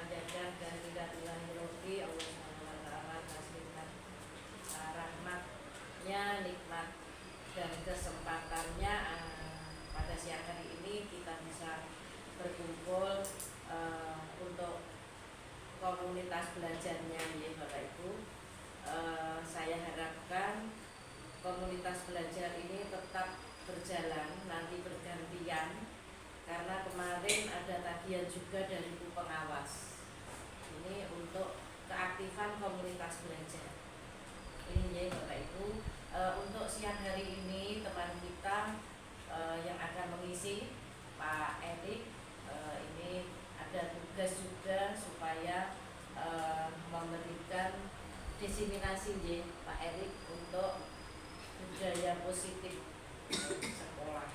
panjang dan tidak dilanjuti Allah SWT kasihkan rahmatnya, nikmat dan kesempatannya pada siang hari ini kita bisa berkumpul untuk komunitas belajarnya ya Bapak Ibu. Saya harapkan komunitas belajar ini tetap berjalan, nanti bergantian, karena kemarin ada tagihan juga dari ibu pengawas. Ini untuk keaktifan komunitas belajar. Ini ya Bapak Ibu. Untuk siang hari ini teman kita yang akan mengisi Pak Erik, ini ada tugas juga supaya memberikan diseminasi ya Pak Erik untuk budaya positif sekolah.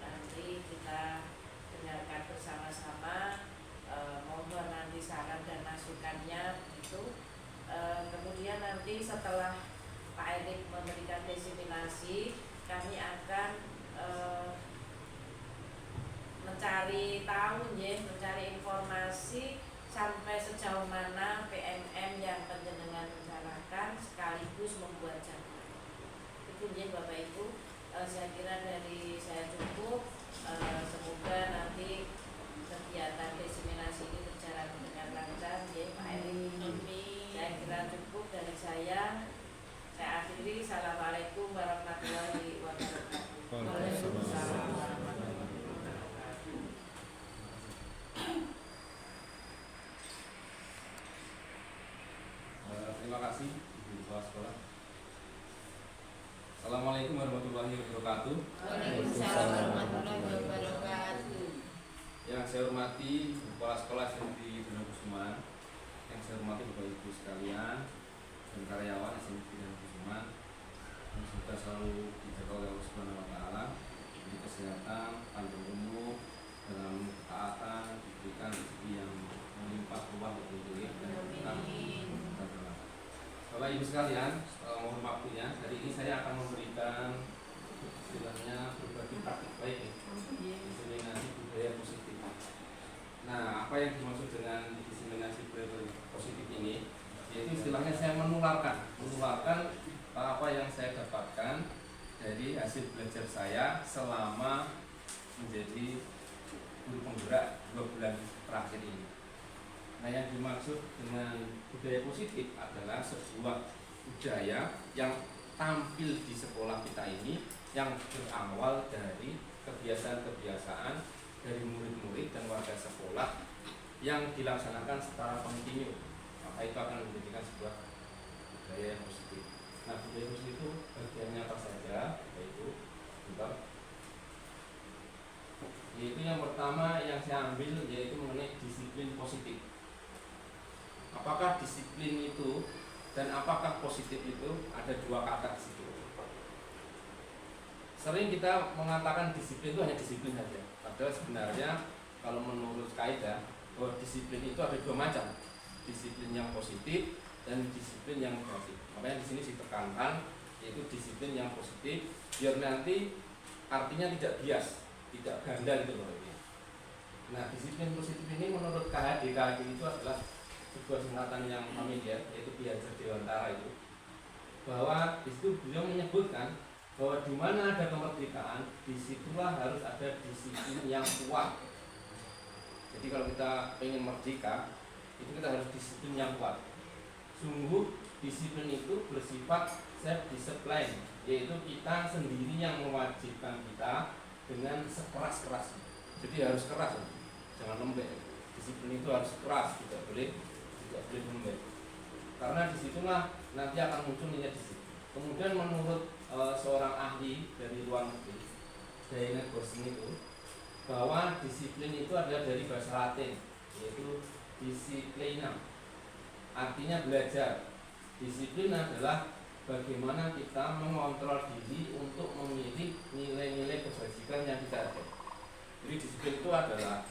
Nanti kita dengarkan bersama-sama, mohon nanti saran dan masukannya itu. Kemudian nanti setelah Pak Erik memberikan diseminasi, kami akan mencari tahu ya, mencari informasi sampai sejauh mana PMM yang panjenengan rencanakan sekaligus membuat jadwal. Itu ya Bapak Ibu. Saya kira dari saya cukup. Semoga nanti kegiatan diseminasi ini berjalan dengan lancar ya Pak Erik. Saya kira cukup dari saya. Saya akhiri. Assalamualaikum warahmatullahi wabarakatuh. Waalaikumsalam warahmatullahi wabarakatuh. Terima kasih Ibu Kepala Sekolah. Assalamualaikum warahmatullahi wabarakatuh. Waalaikumsalam warahmatullahi wabarakatuh. Yang saya hormati Ibu Kepala Sekolah SMP Donokusuman, yang saya hormati Bapak Ibu sekalian dan karyawan SMP Donokusuman, yang semoga selalu dijaga oleh Allah Subhanahu Wa Taala, diberi kesehatan, panjang umur, dalam ketaatan, diberikan rezeki yang melimpah ruah dan Bapak Ibu sekalian, mohon waktunya. Hari ini saya akan memberikan istilahnya berbagi praktik baik ya, diseminasi budaya positif. Nah, apa yang dimaksud dengan diseminasi budaya positif ini? Yaitu istilahnya saya menularkan apa yang saya dapatkan dari hasil belajar saya selama menjadi guru penggerak 2 bulan terakhir ini. Nah, yang dimaksud dengan budaya positif adalah sebuah budaya yang tampil di sekolah kita ini, yang berawal dari kebiasaan-kebiasaan dari murid-murid dan warga sekolah yang dilaksanakan secara kontinu. Maka itu akan menjadikan sebuah budaya yang positif. Nah, budaya positif itu bagiannya apa saja? Yaitu yaitu yang pertama yang saya ambil yaitu mengenai disiplin positif. Apakah disiplin itu dan apakah positif itu? Ada 2 kata di situ. Sering kita mengatakan disiplin itu hanya disiplin saja. Padahal sebenarnya kalau menurut kaidah bahwa disiplin itu ada 2 macam. Disiplin yang positif dan disiplin yang negatif. Makanya di sini ditekankan yaitu disiplin yang positif biar nanti artinya tidak bias, tidak ganda gitu loh. Nah, disiplin positif ini menurut KHD itu adalah sebuah singkatan yang familiar, yaitu Piaget Dewantara itu, bahwa di situ beliau menyebutkan bahwa di mana ada kemerdekaan, disitulah harus ada disiplin yang kuat. Jadi kalau kita ingin merdeka, itu kita harus disiplin yang kuat. Sungguh disiplin itu bersifat self-discipline, yaitu kita sendiri yang mewajibkan kita dengan sekeras-kerasnya. Jadi harus keras, jangan lembek. Disiplin itu harus keras, tidak boleh lembek. Karena disitulah nanti akan muncul nilai disiplin. Kemudian menurut seorang ahli dari luar negeri, Diana Gosling itu, bahwa disiplin itu adalah dari bahasa Latin, yaitu disciplina, artinya belajar. Disiplin adalah bagaimana kita mengontrol diri untuk memilih nilai-nilai kebajikan yang kita ada. Jadi disiplin itu adalah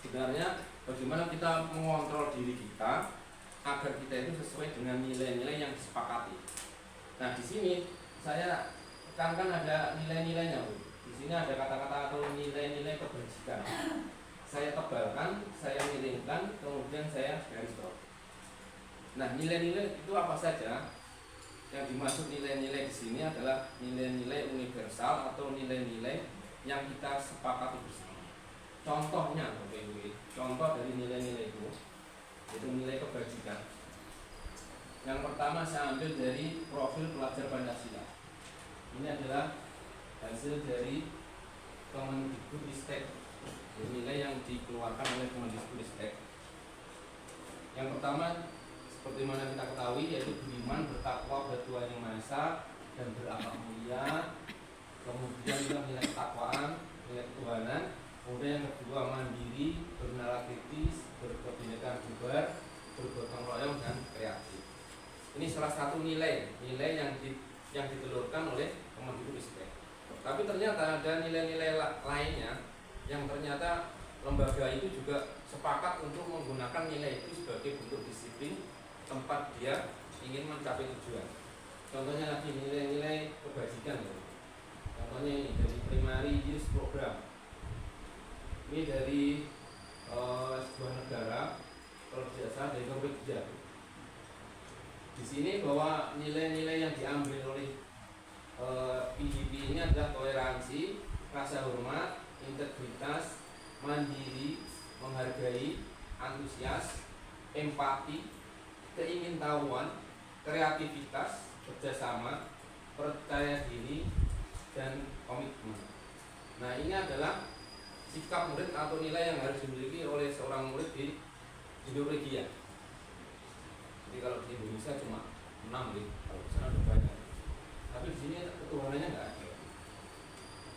sebenarnya bagaimana kita mengontrol diri kita agar kita itu sesuai dengan nilai-nilai yang disepakati. Nah, di sini saya tekankan ada nilai-nilainya, Bu. Di sini ada kata-kata atau nilai-nilai kebajikan. saya tebalkan, saya miringkan, kemudian saya garis bawah. Nah, nilai-nilai itu apa saja? Yang dimaksud nilai-nilai di sini adalah nilai-nilai universal atau nilai-nilai yang kita sepakati bersama. Contohnya, contoh dari nilai-nilai itu yaitu nilai kebajikan. Yang pertama saya ambil dari profil pelajar Pancasila. Ini adalah hasil dari Kemendikbudristek, nilai yang dikeluarkan oleh Kemendikbudristek. Yang pertama, seperti mana kita ketahui, yaitu beriman, bertakwa kepada Tuhan Yang Maha Esa dan berakhlak mulia. Kemudian juga nilai ketakwaan, nilai ketuhanan. Kemudian yang kedua, mandiri, bernalar kritis, berkebinekaan bubar, bergotong royong dan kreatif. Ini salah satu nilai yang ditelurkan oleh Kemendikbudristek. Tapi ternyata ada nilai-nilai lainnya yang ternyata lembaga itu juga sepakat untuk menggunakan nilai itu sebagai bentuk disiplin tempat dia ingin mencapai tujuan. Contohnya lagi nilai-nilai kebajikan. Contohnya ini dari Primary Use Program. Ini dari sebuah negara, kalau tidak salah dari Norwegia. Di sini bahwa nilai-nilai yang diambil oleh PDP ini adalah toleransi, rasa hormat, integritas, mandiri, menghargai, antusias, empati, keingintahuan, kreativitas, kerjasama, percaya diri, dan komitmen. Nah, ini adalah sikap murid atau nilai yang harus dimiliki oleh seorang murid di Norwegia. Jadi kalau di Indonesia cuma 6 gitu, kalau di sana ada banyak. Tapi di sini ketuhanannya nggak ada.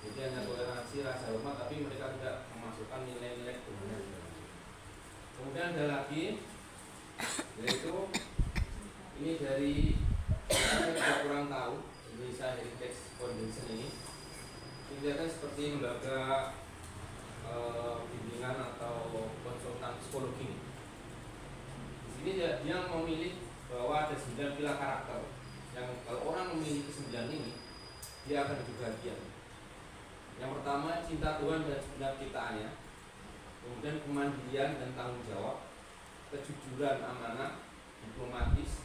Jadi hanya toleransi, rasa hormat, tapi mereka tidak memasukkan nilai-nilai ketuhanan. Kemudian ada lagi, yaitu ini dari saya kurang tahu Indonesia Heritage Foundation ini kelihatan seperti lembaga bimbingan atau konsultan psikologi. Di sini dia memilih bahwa ada 9 pilar karakter yang kalau orang memiliki 9 ini dia akan hidup bahagia. Yang pertama, cinta Tuhan dan segenap ciptaannya. Kemudian kemandirian dan tanggung jawab, kejujuran, amanah, diplomatis,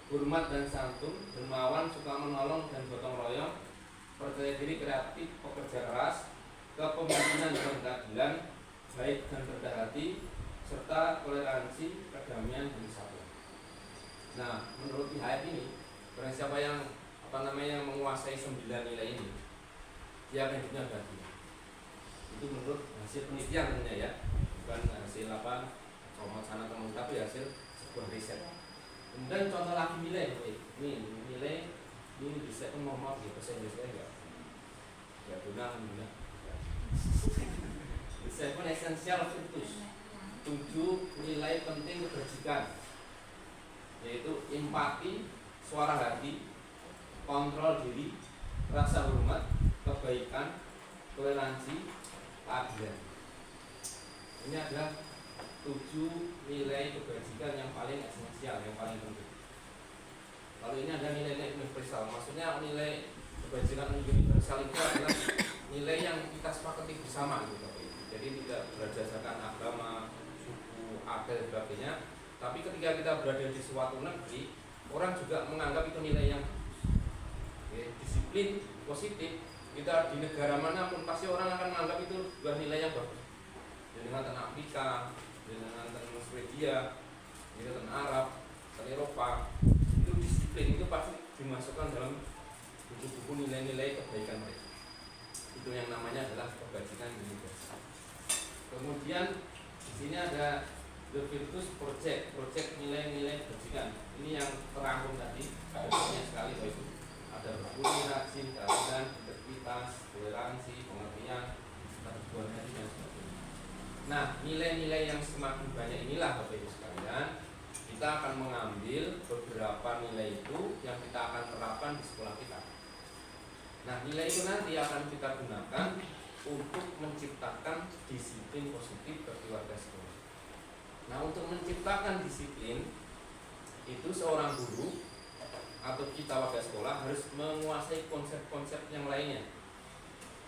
hormat dan santun, dermawan, suka menolong dan gotong royong, percaya diri, kreatif, pekerja keras, kepemimpinan dan keadilan, baik dan rendah hati, serta toleransi, kedamaian dan kesatuan. Nah, menurut IHF ini, barang siapa yang menguasai 9 nilai ini, dia akan hidupnya bahagia. Itu menurut hasil penelitian tentunya ya, bukan hasil comot sana kemana, tapi hasil sebuah riset. Kemudian contoh lagi nilai, ini nilai ini bisa ngomong di bahasa Inggris enggak? Ya benar. The 7 essential virtues, 7 nilai penting kebajikan, yaitu empati, suara hati, kontrol diri, rasa hormat, kebaikan, toleransi, keadilan. Ini adalah 7 nilai kebajikan yang paling esensial, yang paling penting. Kalau ini ada nilai-nilai universal, maksudnya nilai kebajikan universal itu adalah nilai yang kita sepakati bersama gitu. Jadi tidak berdasarkan agama, suku, adat dan sebagainya. Tapi ketika kita berada di suatu negeri, orang juga menganggap itu nilai yang disiplin, positif. Kita di negara manapun pasti orang akan menganggap itu sebuah nilai yang bagus. Dengan tanah Afrika, dengan tanah Swedia, dengan tanah Arab, tanah Eropa, itu disiplin itu pasti dimasukkan dalam buku-buku nilai-nilai kebaikan mereka. Itu yang namanya adalah kebajikan universal. Kemudian di sini ada The Virtues Project nilai-nilai kebajikan. Ini yang terangkum tadi, ada banyak sekali itu. Ada berbudi, rajin, keadilan, integritas, toleransi, pengertian, kebutuhan hati dan sebagainya. Nah, nilai-nilai yang semakin banyak inilah Bapak Ibu sekalian, kita akan mengambil beberapa nilai itu yang kita akan terapkan di sekolah kita. Nah, nilai itu nanti akan kita gunakan untuk menciptakan disiplin positif bagi warga sekolah. Nah, untuk menciptakan disiplin itu seorang guru atau kita warga sekolah harus menguasai konsep-konsep yang lainnya.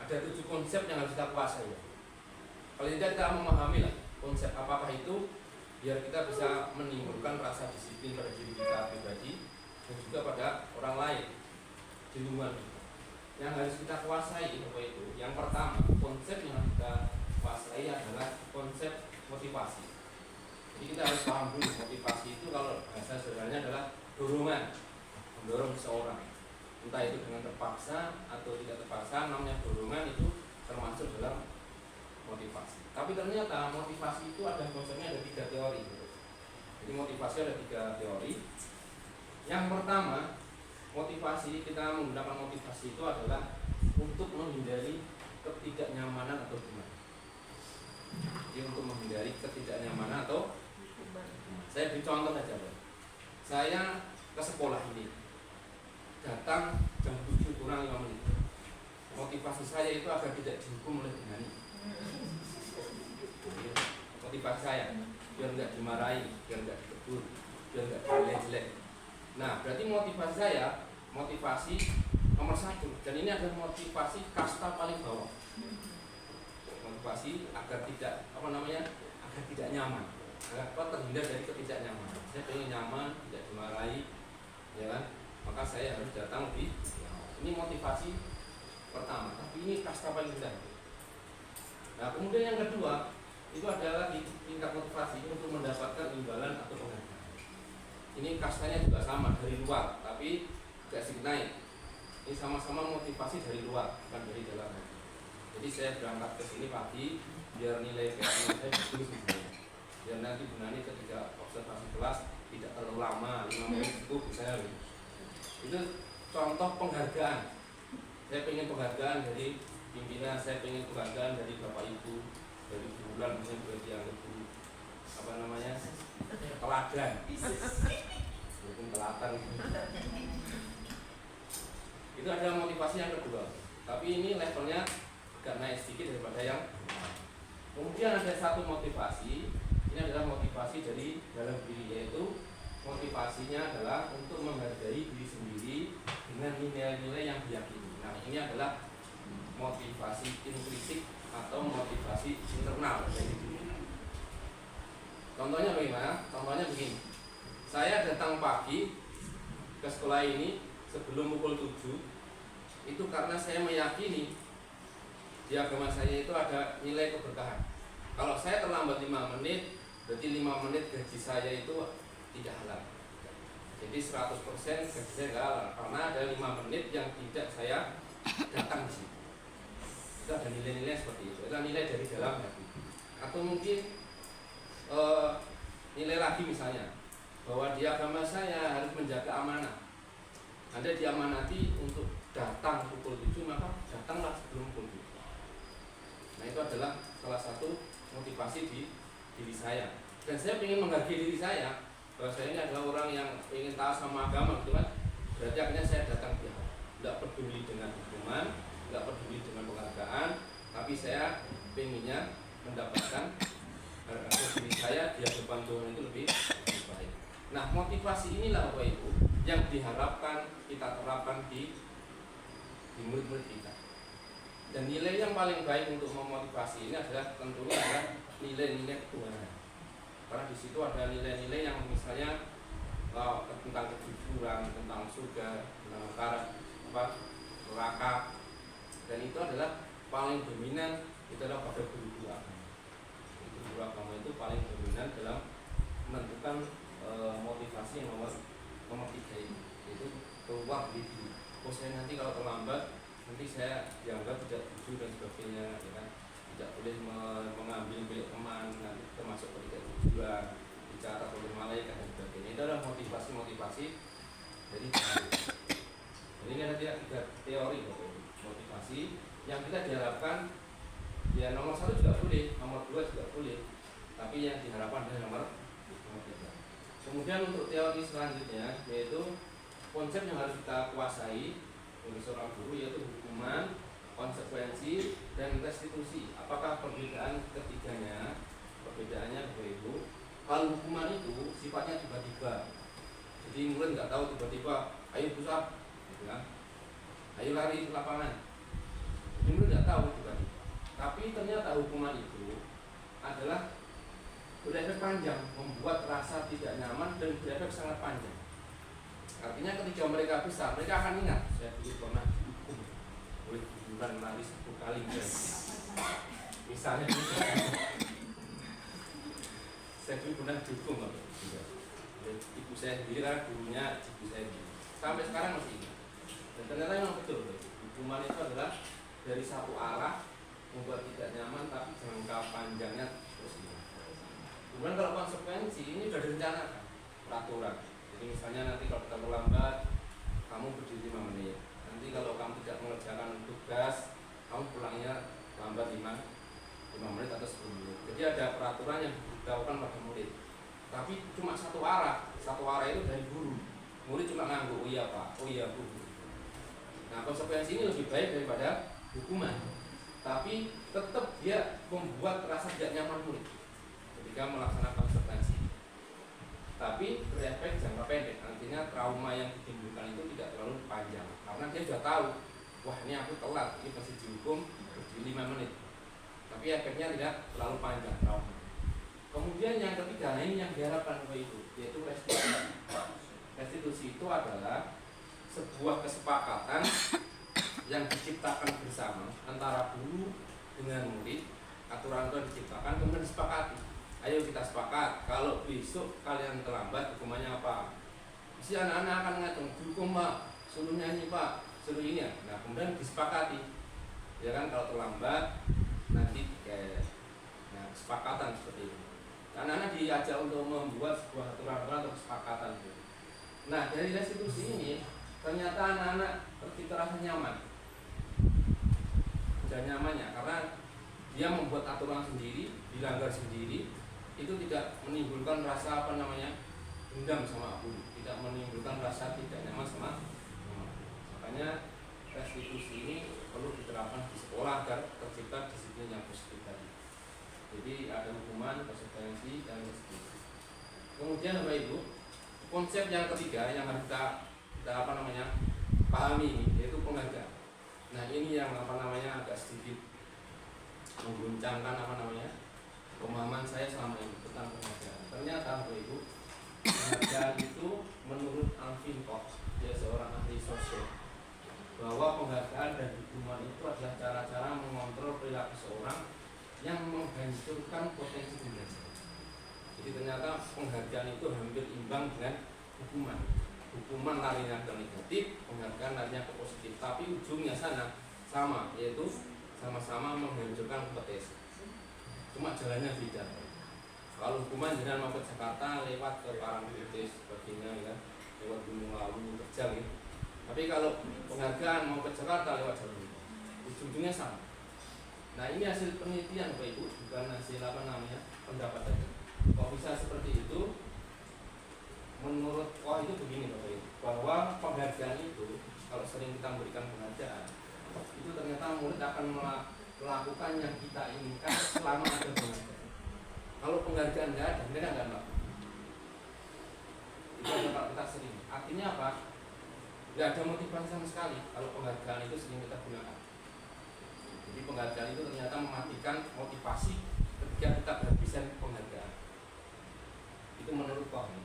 Ada 7 konsep yang harus kita kuasai. Paling tidak kita memahami lah konsep apakah itu, biar kita bisa menimbulkan rasa disiplin pada diri kita pribadi dan juga pada orang lain di lingkungan kita. Yang harus kita kuasai apa itu? Yang pertama, konsep yang harus kita kuasai adalah konsep motivasi. Jadi kita harus paham dulu motivasi itu, kalau bahasa sederhananya adalah dorongan, mendorong seseorang, entah itu dengan terpaksa atau tidak terpaksa, namanya dorongan itu termasuk dalam motivasi. Tapi ternyata motivasi itu ada konsepnya, ada 3 teori. Jadi motivasi ada 3 teori. Yang pertama, motivasi, kita menggunakan motivasi itu adalah untuk menghindari ketidaknyamanan atau gimana. Jadi untuk menghindari ketidaknyamanan atau saya beri contoh saja. Saya ke sekolah ini datang jam 7 kurang 5 menit. Motivasi saya itu agar tidak dihukum oleh penghuni. Motivasi saya biar nggak dimarahi, biar nggak ditegur, biar nggak jelek-jelek. Nah, berarti motivasi saya, motivasi nomor 1, dan ini adalah motivasi kasta paling bawah. Motivasi agar tidak agar tidak nyaman, agar terhindar dari ketidaknyamanan. Saya pengen nyaman, tidak dimarahi, ya kan? Maka saya harus datang lebih. Ini motivasi pertama, tapi ini kasta paling rendah. Nah, kemudian yang kedua itu adalah tingkat motivasi untuk mendapatkan imbalan atau penghargaan. Ini kastanya juga sama, dari luar, tapi agak sedikit naik. Ini sama-sama motivasi dari luar, bukan dari dalam. Jadi saya berangkat ke sini pagi biar nilai PAN saya bagus misalnya. Biar nanti Bu Nani ketika observasi kelas tidak terlalu lama, 5 menit cukup misalnya. Itu contoh penghargaan. Saya pengen penghargaan dari pimpinan, saya pengen penghargaan dari Bapak Ibu, dari bulan misalnya berarti yang itu teladan, mungkin telatan. Itu adalah motivasi yang kedua. Tapi ini levelnya agak naik sedikit daripada yang pertama. Kemudian ada satu motivasi, ini adalah motivasi dari dalam diri, yaitu motivasinya adalah untuk menghargai diri sendiri dengan nilai-nilai yang diyakini. Nah, ini adalah motivasi intrinsik atau motivasi internal dari diri. Contohnya bagaimana? Contohnya begini. Saya datang pagi ke sekolah ini sebelum pukul 7 itu karena saya meyakini di agama saya itu ada nilai keberkahan. Kalau saya terlambat 5 menit, berarti 5 menit gaji saya itu tidak halal. Jadi 100% gaji saya tidak halal karena ada 5 menit yang tidak saya datang di sini. Itu ada nilai-nilai seperti itu. Itu nilai dari dalam hati. Atau mungkin nilai lagi misalnya bahwa di agama saya harus menjaga amanah. Anda diamanati untuk datang pukul 7, maka datanglah sebelum pukul 7. Nah, itu adalah salah satu motivasi di diri saya. Dan saya ingin menghargai diri saya bahwa saya ini adalah orang yang ingin taat sama agama, gitu kan? Berarti akhirnya saya datang di awal. Tidak peduli dengan hukuman, tidak peduli dengan penghargaan, tapi saya inginnya mendapatkan harga diri saya di hadapan Tuhan itu lebih baik. Nah, motivasi inilah Bapak Ibu yang diharapkan kita terapkan di murid-murid kita. Dan nilai yang paling baik untuk memotivasi ini adalah tentunya adalah nilai-nilai ketuhanan. Karena di situ ada nilai-nilai yang misalnya tentang kejujuran, tentang surga, tentang neraka, dan itu adalah paling dominan. Itu adalah pada guru agama. Guru agama itu paling dominan dalam menentukan motivasi yang nomor 3 ini, yaitu keluar dari diri. Oh, saya nanti kalau terlambat nanti saya dianggap tidak jujur dan sebagainya, ya kan? Tidak boleh mengambil milik teman, nanti termasuk ketidakjujuran, bicara oleh malaikat dan sebagainya. Itu adalah motivasi dari diri. Jadi ini ada 3 teori motivasi yang kita diharapkan. Ya, nomor 1 juga boleh, nomor 2 juga boleh, tapi yang diharapkan adalah nomor 3. Kemudian untuk teori selanjutnya yaitu konsep yang harus kita kuasai bagi seorang guru, yaitu hukuman, konsekuensi, dan restitusi. Apakah perbedaan ketiganya? Perbedaannya Bapak Ibu, kalau hukuman itu sifatnya tiba-tiba. Jadi murid nggak tahu tiba-tiba, ayo pusat, gitu kan? Ayo lari ke lapangan. Jadi murid nggak tahu tiba-tiba. Tapi ternyata hukuman itu adalah berefek panjang, membuat rasa tidak nyaman dan berefek sangat panjang. Artinya ketika mereka besar, mereka akan ingat, saya dulu pernah dihukum oleh guguran lari 1 kali misalnya saya dulu pernah dihukum oleh ibu saya sendiri, karena gurunya ibu saya sendiri. Sampai sekarang masih ingat. Dan ternyata memang betul, hukuman itu adalah dari satu arah membuat tidak nyaman, tapi jangka panjangnya terus hilang. Kemudian kalau konsekuensi ini sudah direncanakan peraturan. Jadi misalnya nanti kalau kita terlambat, kamu berdiri 5 menit. Nanti kalau kamu tidak mengerjakan tugas, kamu pulangnya lambat 5 menit atau 10 menit. Jadi ada peraturan yang diberitahukan pada murid. Tapi cuma satu arah itu dari guru. Murid cuma ngangguk, oh iya Pak, oh iya Bu. Nah konsekuensi ini lebih baik daripada hukuman. Tapi tetap dia membuat rasa tidak nyaman murid ketika melaksanakan konsekuensi. Tapi berefek jangka pendek, artinya trauma yang ditimbulkan itu tidak terlalu panjang, karena dia sudah tahu, wah ini aku telat, ini pasti dihukum berdiri 5 menit. Tapi efeknya tidak terlalu panjang trauma. Kemudian yang ketiga, nah ini yang diharapkan itu, yaitu restitusi. Restitusi itu adalah sebuah kesepakatan yang diciptakan bersama antara guru dengan murid. Aturan itu diciptakan kemudian disepakati. Ayo kita sepakat, kalau besok kalian terlambat hukumannya apa? Si anak-anak akan ngatung, dihukum Pak, suruh nyanyi Pak, suruh ini ya. Nah kemudian disepakati, ya kan, kalau terlambat nanti nah, kesepakatan seperti itu. Anak-anak diajak untuk membuat sebuah aturan-aturan atau kesepakatan itu. Nah dari restitusi ini ternyata anak-anak terasa nyaman. Sudah nyamannya karena dia membuat aturan sendiri, dilanggar sendiri, itu tidak menimbulkan rasa dendam sama guru, tidak menimbulkan rasa tidak nyaman sama guru. Makanya restitusi ini perlu diterapkan di sekolah agar tercipta disiplin yang positif tadi. Jadi ada hukuman, konsekuensi, dan restitusi. Kemudian Bapak Ibu, konsep yang ketiga yang harus kita pahami ini, yaitu penghargaan. Nah ini yang agak sedikit mengguncangkan pemahaman saya selama ini tentang penghargaan. Ternyata Bapak Ibu, penghargaan itu menurut Alvin Cox, dia seorang ahli sosial, bahwa penghargaan dan hukuman itu adalah cara-cara mengontrol perilaku seorang yang menghancurkan potensi belajar. Jadi ternyata penghargaan itu hampir imbang dengan hukuman. Hukuman larinya ke negatif, penghargaan larinya ke positif, tapi ujungnya sama, yaitu sama-sama menghancurkan kompetensi. Cuma jalannya beda. Kalau hukuman jangan mau ke Jakarta lewat ke Parangtritis sebagainya, ya, lewat Gunung Lawu terjal, ya. Tapi kalau penghargaan mau ke Jakarta lewat jalan ini, ujung-ujungnya sama. Nah ini hasil penelitian Bapak Ibu, bukan hasil pendapat saja. Kok bisa seperti itu? Menurut itu begini Bapak Ibu, bahwa penghargaan itu kalau sering kita memberikan penghargaan, itu ternyata murid akan melakukan yang kita inginkan selama ada penghargaan. Kalau penghargaan nggak ada, mereka nggak melakukan. Itu adalah kita sering. Artinya apa? Nggak ada motivasi sama sekali kalau penghargaan itu sering kita gunakan. Jadi penghargaan itu ternyata mematikan motivasi ketika kita berhabisan penghargaan. Itu menurut kami.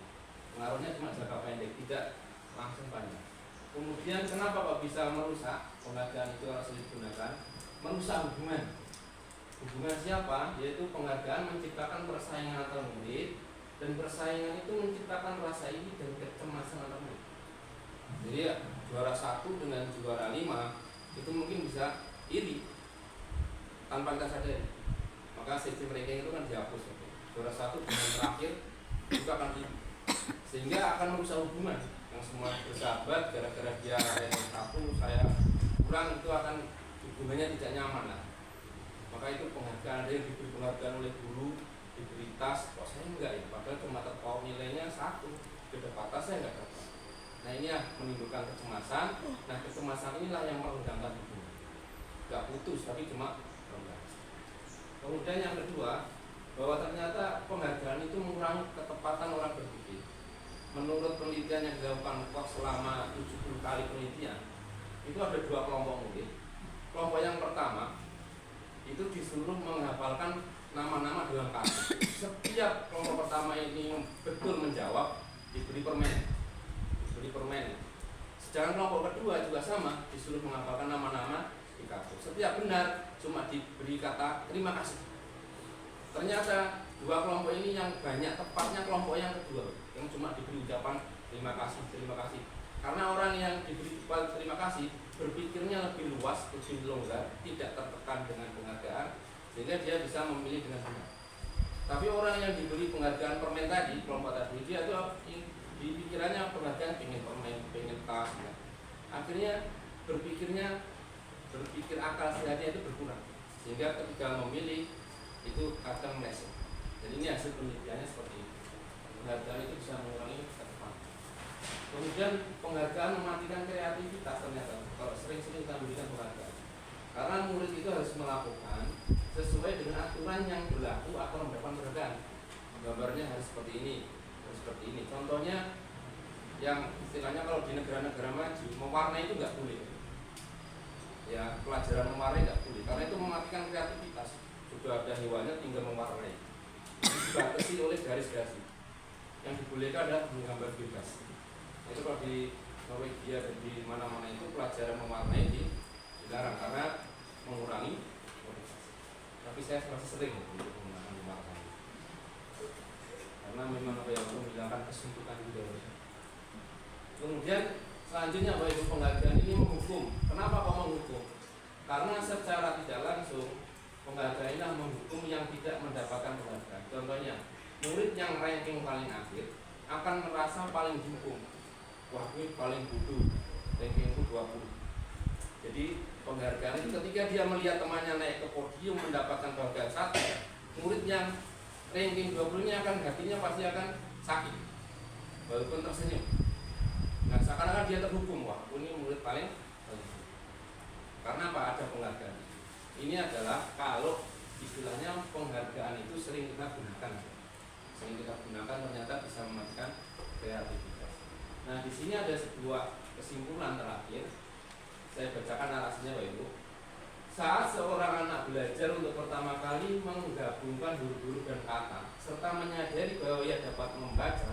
Pengaruhnya cuma jangka pendek, tidak langsung panjang. Kemudian kenapa Pak bisa merusak penghargaan itu harus digunakan? Merusak hubungan. Hubungan siapa? Yaitu penghargaan menciptakan persaingan antar murid, dan persaingan itu menciptakan rasa iri dan kecemasan antar murid. Jadi ya, juara 1 dengan juara 5 itu mungkin bisa iri tanpa kita sadari. Maka sistem ranking itu kan dihapus. Juara 1 dengan terakhir juga akan iri, sehingga akan merusak hubungan yang semua bersahabat. Gara-gara dia ranking 1 saya kurang, itu akan hubungannya tidak nyaman lah. Maka itu penghargaan, ada yang diberi penghargaan oleh guru, diberi tas, kok saya enggak ya, padahal cuma terpaut nilainya 1, beda batas saya enggak dapat. Nah ini ya menimbulkan kecemasan. Nah kecemasan inilah yang merendahkan hubungan, enggak putus tapi cuma rendah. Kemudian yang kedua, bahwa ternyata penghargaan itu mengurangi ketepatan orang berpikir. Menurut penelitian yang dilakukan Cox selama 70 kali penelitian, itu ada 2 kelompok murid. Kelompok yang pertama itu disuruh menghafalkan nama-nama dilengkapi. Setiap kelompok pertama ini betul menjawab, diberi permen. Sedangkan kelompok kedua juga sama, disuruh menghafalkan nama-nama di kartu. Setiap benar cuma diberi kata terima kasih. Ternyata dua kelompok ini yang banyak tepatnya kelompok yang kedua, yang cuma diberi ucapan terima kasih. Karena orang yang diberi terima kasih berpikirnya lebih luas, lebih longgar, tidak tertekan dengan penghargaan, sehingga dia bisa memilih dengan benar. Tapi orang yang diberi penghargaan permen tadi, kelompok tadi, dia tuh di pikirannya penghargaan pengen permen, pengen tas, ya. Akhirnya berpikir akal sehatnya itu berkurang, sehingga ketika memilih itu kadang meleset. Jadi ini hasil penelitiannya seperti itu. Penghargaan itu bisa mengurangi ketepatan. Kemudian penghargaan mematikan kreativitas ternyata. Kalau sering-sering kita berikan penghargaan, karena murid itu harus melakukan sesuai dengan aturan yang berlaku atau mendapat penghargaan. Gambarnya harus seperti ini. Contohnya yang istilahnya kalau di negara-negara maju mewarnai itu nggak boleh. Ya, pelajaran mewarnai nggak boleh karena itu mematikan kreativitas. Sudah ada hewannya tinggal mewarnai. Dibatasi oleh garis-garis. Yang dibolehkan adalah menggambar bebas. Itu kalau di Norwegia dan di mana-mana itu pelajaran mewarnai dilarang karena mengurangi motivasi. Tapi saya masih sering untuk menggunakan mewarnai karena memang apa yang menghilangkan kesuntukan juga. Kemudian selanjutnya bahwa itu penghargaan ini menghukum. Kenapa kok menghukum? Karena secara tidak langsung penghargaan ini menghukum yang tidak mendapatkan penghargaan. Contohnya, murid yang ranking paling akhir akan merasa paling dihukum. Wah, ini paling bodoh, rankingku 20. Jadi penghargaan itu ketika dia melihat temannya naik ke podium mendapatkan penghargaan 1, murid yang ranking 20-nya hatinya pasti akan sakit, walaupun tersenyum. Nah, seakan-akan dia terhukum, wah, ini murid paling. Karena apa? Ada penghargaan. Ini adalah kalau istilahnya penghargaan itu sering kita gunakan, ternyata bisa mematikan kreativitas. Nah, di sini ada sebuah kesimpulan terakhir. Saya bacakan narasinya Bapak Ibu. Saat seorang anak belajar untuk pertama kali menggabungkan huruf-huruf dan kata, serta menyadari bahwa ia dapat membaca,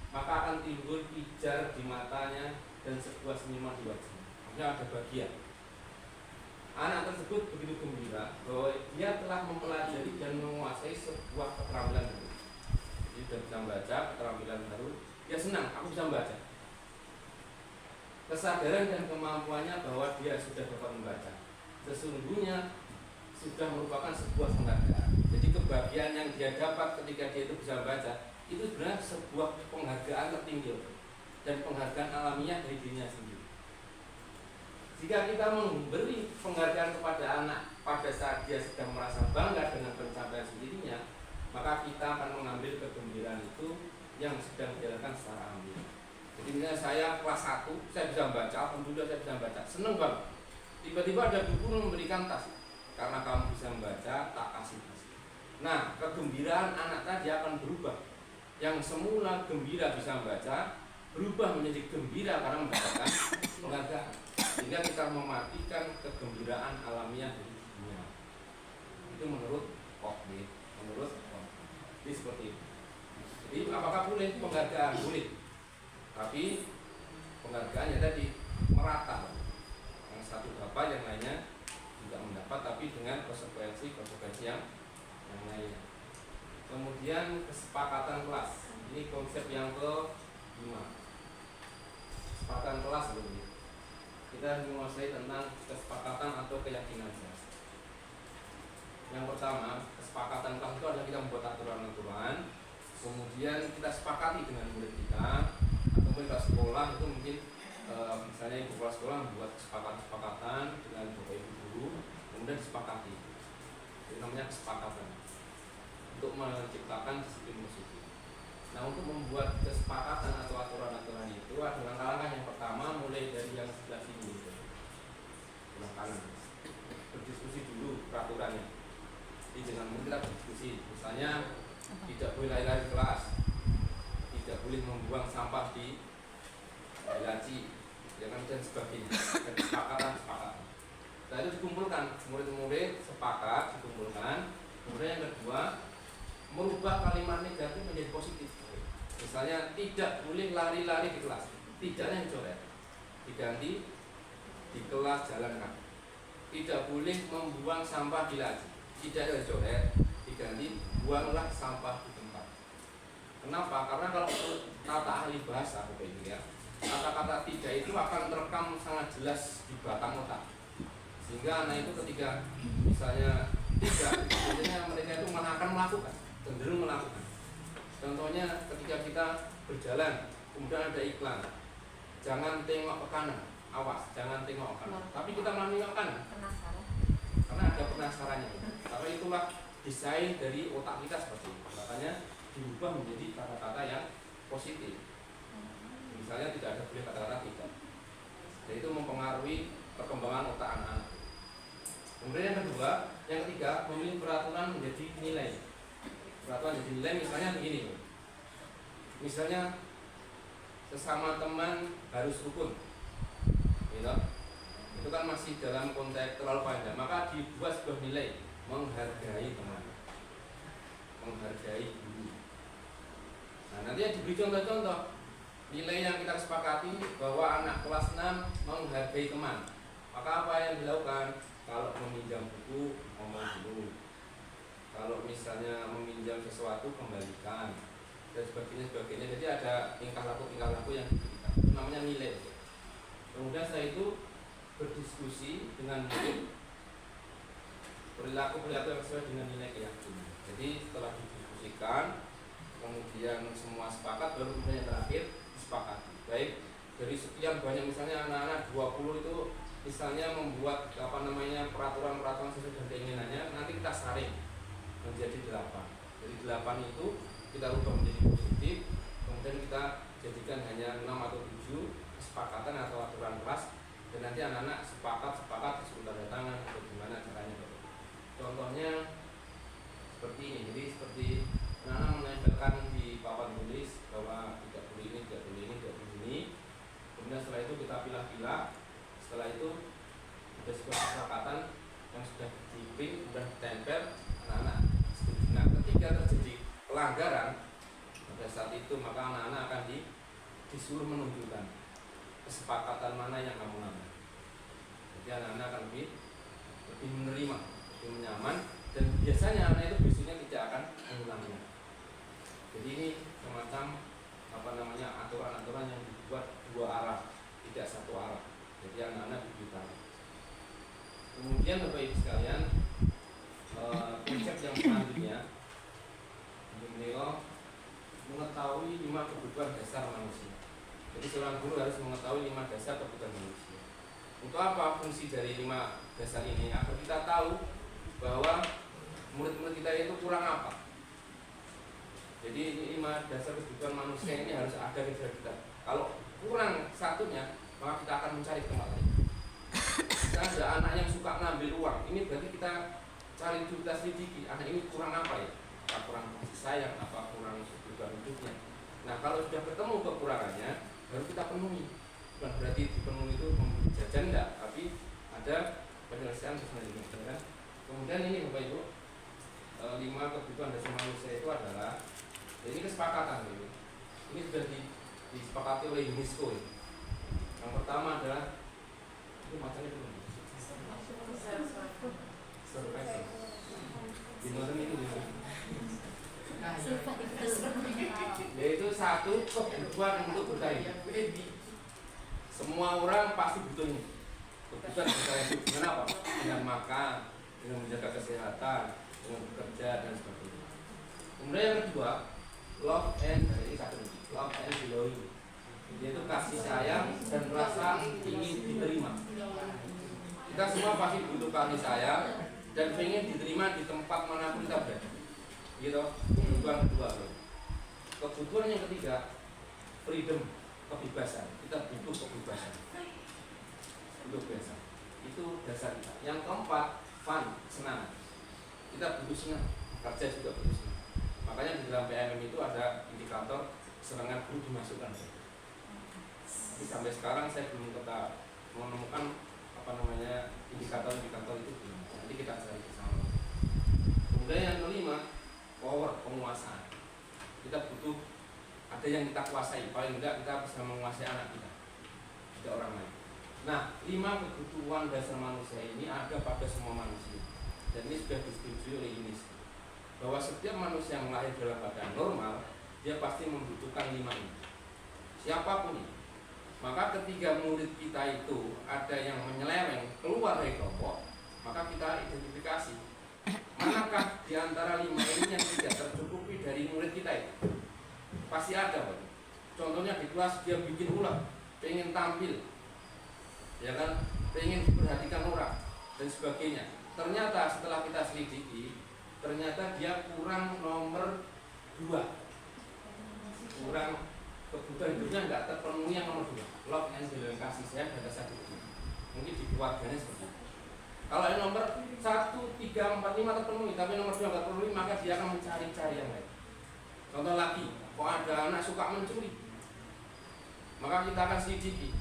maka akan timbul pijar di matanya dan sebuah senyuman di wajahnya. Maksudnya ada bahagia. Anak tersebut begitu gembira bahwa dia telah mempelajari dan menguasai sebuah keterampilan baru. Jadi sudah bisa membaca, keterampilan baru, dia senang, aku bisa membaca. Kesadaran dan kemampuannya bahwa dia sudah dapat membaca sesungguhnya sudah merupakan sebuah penghargaan. Jadi kebahagiaan yang dia dapat ketika dia itu bisa membaca itu sebenarnya sebuah penghargaan tertinggi dan penghargaan alamiah dari dirinya sendiri. Jika kita memberi penghargaan kepada anak pada saat dia sedang merasa bangga dengan pencapaian sendirinya, maka kita akan mengambil kegembiraan itu yang sedang dijalankan secara alamiah. Jadi misalnya saya kelas 1, saya bisa membaca, alhamdulillah saya bisa membaca, seneng banget. Tiba-tiba ada guru memberikan tas, karena kamu bisa membaca, tak kasih tas. Nah, kegembiraan anak tadi akan berubah. Yang semula gembira bisa membaca, berubah menjadi gembira karena mendapatkan penghargaan. Sehingga kita mematikan kegembiraan alamiah dari dunia. Itu menurut Cockney, jadi seperti itu. Jadi apakah boleh penghargaan? Boleh. Tapi penghargaannya tadi merata. Yang satu dapat, yang lainnya tidak mendapat, tapi dengan konsekuensi yang lainnya. Kemudian kesepakatan kelas. Ini konsep yang ke-5. Kesepakatan kelas begini. Kita menguasai tentang kesepakatan atau keyakinan kelas. Yang pertama, kesepakatan kelas itu adalah kita membuat aturan-aturan, kemudian kita sepakati dengan murid kita, atau kita sekolah itu mungkin misalnya ibu kepala sekolah membuat kesepakatan dengan bapak ibu guru, kemudian disepakati. Itu namanya kesepakatan untuk menciptakan disiplin positif. Nah, untuk membuat kesepakatan atau aturan-aturan itu ada langkah-langkah. Yang pertama mulai dari yang sebelah sini, sebelah kanan, berdiskusi dulu peraturannya. Jadi dengan mungkin kita berdiskusi, misalnya tidak boleh lari-lari kelas, tidak boleh membuang sampah di laci, dan sebagainya. Dan kesepakatan. Nah, itu dikumpulkan, murid-murid sepakat, dikumpulkan, Kemudian yang kedua, merubah kalimat negatif menjadi positif. Misalnya tidak boleh lari-lari di kelas, tidaknya dicoret, diganti di kelas jalan kaki. Tidak boleh membuang sampah di laci, tidaknya dicoret, diganti buanglah sampah di tempat. Kenapa? Karena kalau kata ahli bahasa ini ya, kata-kata tidak itu akan terekam sangat jelas di batang otak, sehingga anak itu ketika misalnya tidak, biasanya mereka itu malah akan melakukan, cenderung melakukan. Contohnya ketika kita berjalan, kemudian ada iklan, jangan tengok ke kanan, awas, jangan tengok ke kanan. Tapi kita malah nengok ke kanan, karena ada penasarannya. Karena itulah desain dari otak kita seperti itu. Makanya diubah menjadi kata-kata yang positif. Misalnya tidak ada boleh kata-kata tidak. Dan itu mempengaruhi perkembangan otak anak-anak. Kemudian yang kedua, yang ketiga, memilih peraturan menjadi nilai. Peraturan menjadi nilai misalnya begini. Misalnya sesama teman harus rukun. Gitu. Itu kan masih dalam konteks terlalu panjang. Maka dibuat sebuah nilai, menghargai teman, menghargai guru. Nah, nanti yang diberi contoh-contoh nilai yang kita sepakati bahwa anak kelas 6 menghargai teman. Maka apa yang dilakukan? Kalau meminjam buku, ngomong dulu. Kalau misalnya meminjam sesuatu, kembalikan, dan sebagainya. Jadi ada tingkah laku yang diberikan. Itu namanya nilai. Kemudian setelah itu berdiskusi dengan murid, perilaku yang sesuai dengan nilai keyakinan. Jadi setelah didiskusikan, kemudian semua sepakat, baru kemudian yang terakhir disepakati. Baik dari sekian banyak, misalnya anak-anak 20 itu misalnya membuat peraturan-peraturan sesuai dengan keinginannya, nanti kita saring menjadi 8. Jadi 8 itu kita ubah menjadi positif, kemudian kita jadikan hanya 6 atau 7 kesepakatan atau aturan kelas, dan nanti anak-anak sepakat disuruh tanda tangan atau gimana caranya. Contohnya seperti ini. Jadi seperti anak-anak menempelkan di papan tulis bahwa tidak boleh ini, tidak boleh ini, tidak boleh ini. Kemudian setelah itu kita pilah-pilah. Setelah itu ada sebuah kesepakatan yang sudah diprint, sudah ditempel, anak-anak setuju. Nah, ketika terjadi pelanggaran pada saat itu, maka anak-anak akan disuruh menunjukkan kesepakatan mana yang kamu langgar. Jadi anak-anak akan lebih menerima, lebih nyaman, dan biasanya anak itu biasanya tidak akan mengulanginya. Jadi ini semacam aturan-aturan yang dibuat dua arah, tidak satu arah. Jadi anak-anak diberitahu. Kemudian Bapak Ibu sekalian, konsep yang selanjutnya beliau mengetahui 5 kebutuhan dasar manusia. Jadi seorang guru harus mengetahui 5 dasar kebutuhan manusia. Untuk apa fungsi dari 5 dasar ini? Agar kita tahu bahwa murid-murid kita itu kurang apa. Jadi 5 dasar kebutuhan manusia ini harus ada di diri kita. Kalau kurang satunya, maka kita akan mencari tempat lain. Kita ada anak yang suka ngambil uang, ini berarti kita cari dulu, kita selidiki anak ini kurang apa ya? Apa kurang kasih sayang, apa kurang kebutuhan hidupnya. Nah, kalau sudah ketemu kekurangannya, baru kita penuhi. Bukan berarti dipenuhi itu membeli jajan, enggak, tapi ada penyelesaian sebenarnya. Kemudian ini Bapak Ibu, 5 kebutuhan dasar manusia itu adalah, ini kesepakatan ini. Ini sudah disepakati oleh UNESCO. Yang pertama adalah, itu macamnya belum survival. Di modern itu yaitu 1 kebutuhan untuk bertahan. Semua orang pasti butuh ini. Kebutuhan bertahan. Dengan apa? Dengan makan, dengan menjaga kesehatan, dengan bekerja dan sebagainya. Kemudian yang kedua, love and belonging. Yaitu kasih sayang dan rasa ingin diterima. Kita semua pasti butuh kasih sayang dan ingin diterima di tempat manapun kita berada. Gitu. Kebutuhan kedua. Kebutuhan yang ketiga, freedom, kebebasan. Kita butuh kebebasan. Kebebasan. Itu dasar kita. Yang keempat, fun, senang. Kita butuh senang. Kerja juga butuh senang. Makanya di dalam PMM itu ada indikator kesenangan guru dimasukkan. Jadi sampai sekarang saya belum menemukan indikator-indikator itu. Nanti kita cari bersama. Kemudian yang kelima, power, penguasaan. Kita butuh ada yang kita kuasai, paling tidak kita bisa menguasai anak kita, tidak orang lain. Nah, 5 kebutuhan dasar manusia ini ada pada semua manusia, dan ini sudah disetujui oleh UNESCO bahwa setiap manusia yang lahir dalam keadaan normal dia pasti membutuhkan 5 ini, siapapun ini. Maka ketika murid kita itu ada yang menyeleweng keluar dari kelompok, maka kita identifikasi manakah di antara 5 ini yang tidak tercukupi dari murid kita itu. Pasti ada, Pak. Contohnya di kelas dia bikin ulah, pengen tampil, ya kan, pengen diperhatikan orang dan sebagainya. Ternyata setelah kita selidiki, ternyata dia kurang nomor 2, kurang kebutuhan hidupnya nggak terpenuhi yang nomor 2. Love and belonging, kasih sayang dan rasa syukur. Mungkin di keluarganya seperti itu. Kalau yang nomor 1, 3, 4, 5 terpenuhi, tapi nomor 2 nggak terpenuhi, maka dia akan mencari-cari yang lain. Contoh lagi, kok ada anak suka mencuri, maka kita akan selidiki.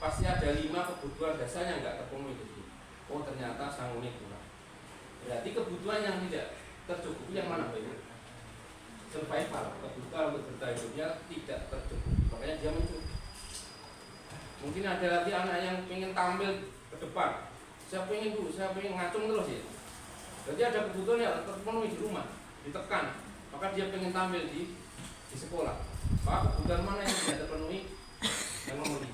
Pasti ada 5 kebutuhan dasar yang nggak terpenuhi di situ. Oh, ternyata sanggulnya kurang. Berarti kebutuhan yang tidak tercukupi yang mana, Pak? Survival, kebutuhan untuk bertahan hidupnya tidak tercukupi, makanya dia mencuri. Mungkin ada lagi anak yang ingin tampil ke depan, saya pengen dulu, saya pengen ngacung terus ya. Jadi ada kebutuhan yang terpenuhi di rumah, ditekan, maka dia pengen tampil di sekolah. Maka kebutuhan mana yang tidak terpenuhi? Yang nomor 5,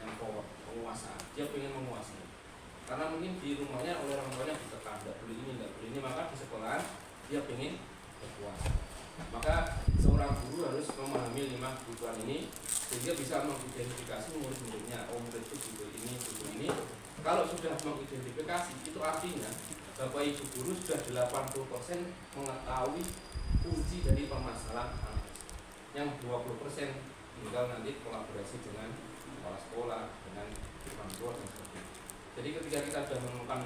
yang power, penguasaan. Dia pengen menguasai, karena mungkin di rumahnya oleh orang tuanya ditekan, tidak boleh ini, tidak boleh ini, maka di sekolah dia pengen berkuasa. Maka seorang guru harus memahami 5 kebutuhan ini sehingga bisa mengidentifikasi murid-muridnya. Oh, murid itu butuh ini, butuh ini. Kalau sudah mengidentifikasi, itu artinya Bapak Ibu guru sudah 80% mengetahui kunci dari permasalahan anak. Yang 20% tinggal nanti kolaborasi dengan kepala sekolah, dengan orang tua dan sebagainya. Jadi ketika kita sudah menemukan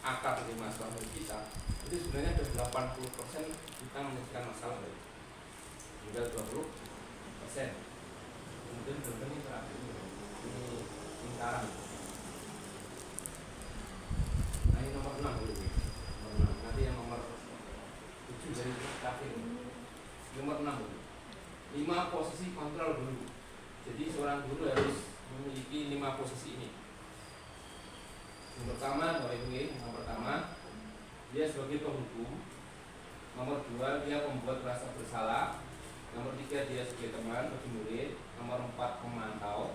akar dari masalah kita, itu sebenarnya ada 80% kita menyelesaikan masalah dari tinggal 20%. Kemudian ini terakhir, ini lingkaran. Nah, ini nomor 6 dulu. Nomor 6. Nanti yang nomor 7 dari terakhir. Nomor 6 dulu. 5 posisi kontrol guru. Jadi seorang guru harus memiliki 5 posisi ini. Yang pertama, yang pertama, dia sebagai penghukum. Nomor 2, dia membuat rasa bersalah. Nomor 3, dia sebagai teman bagi murid. Nomor 4, pemantau.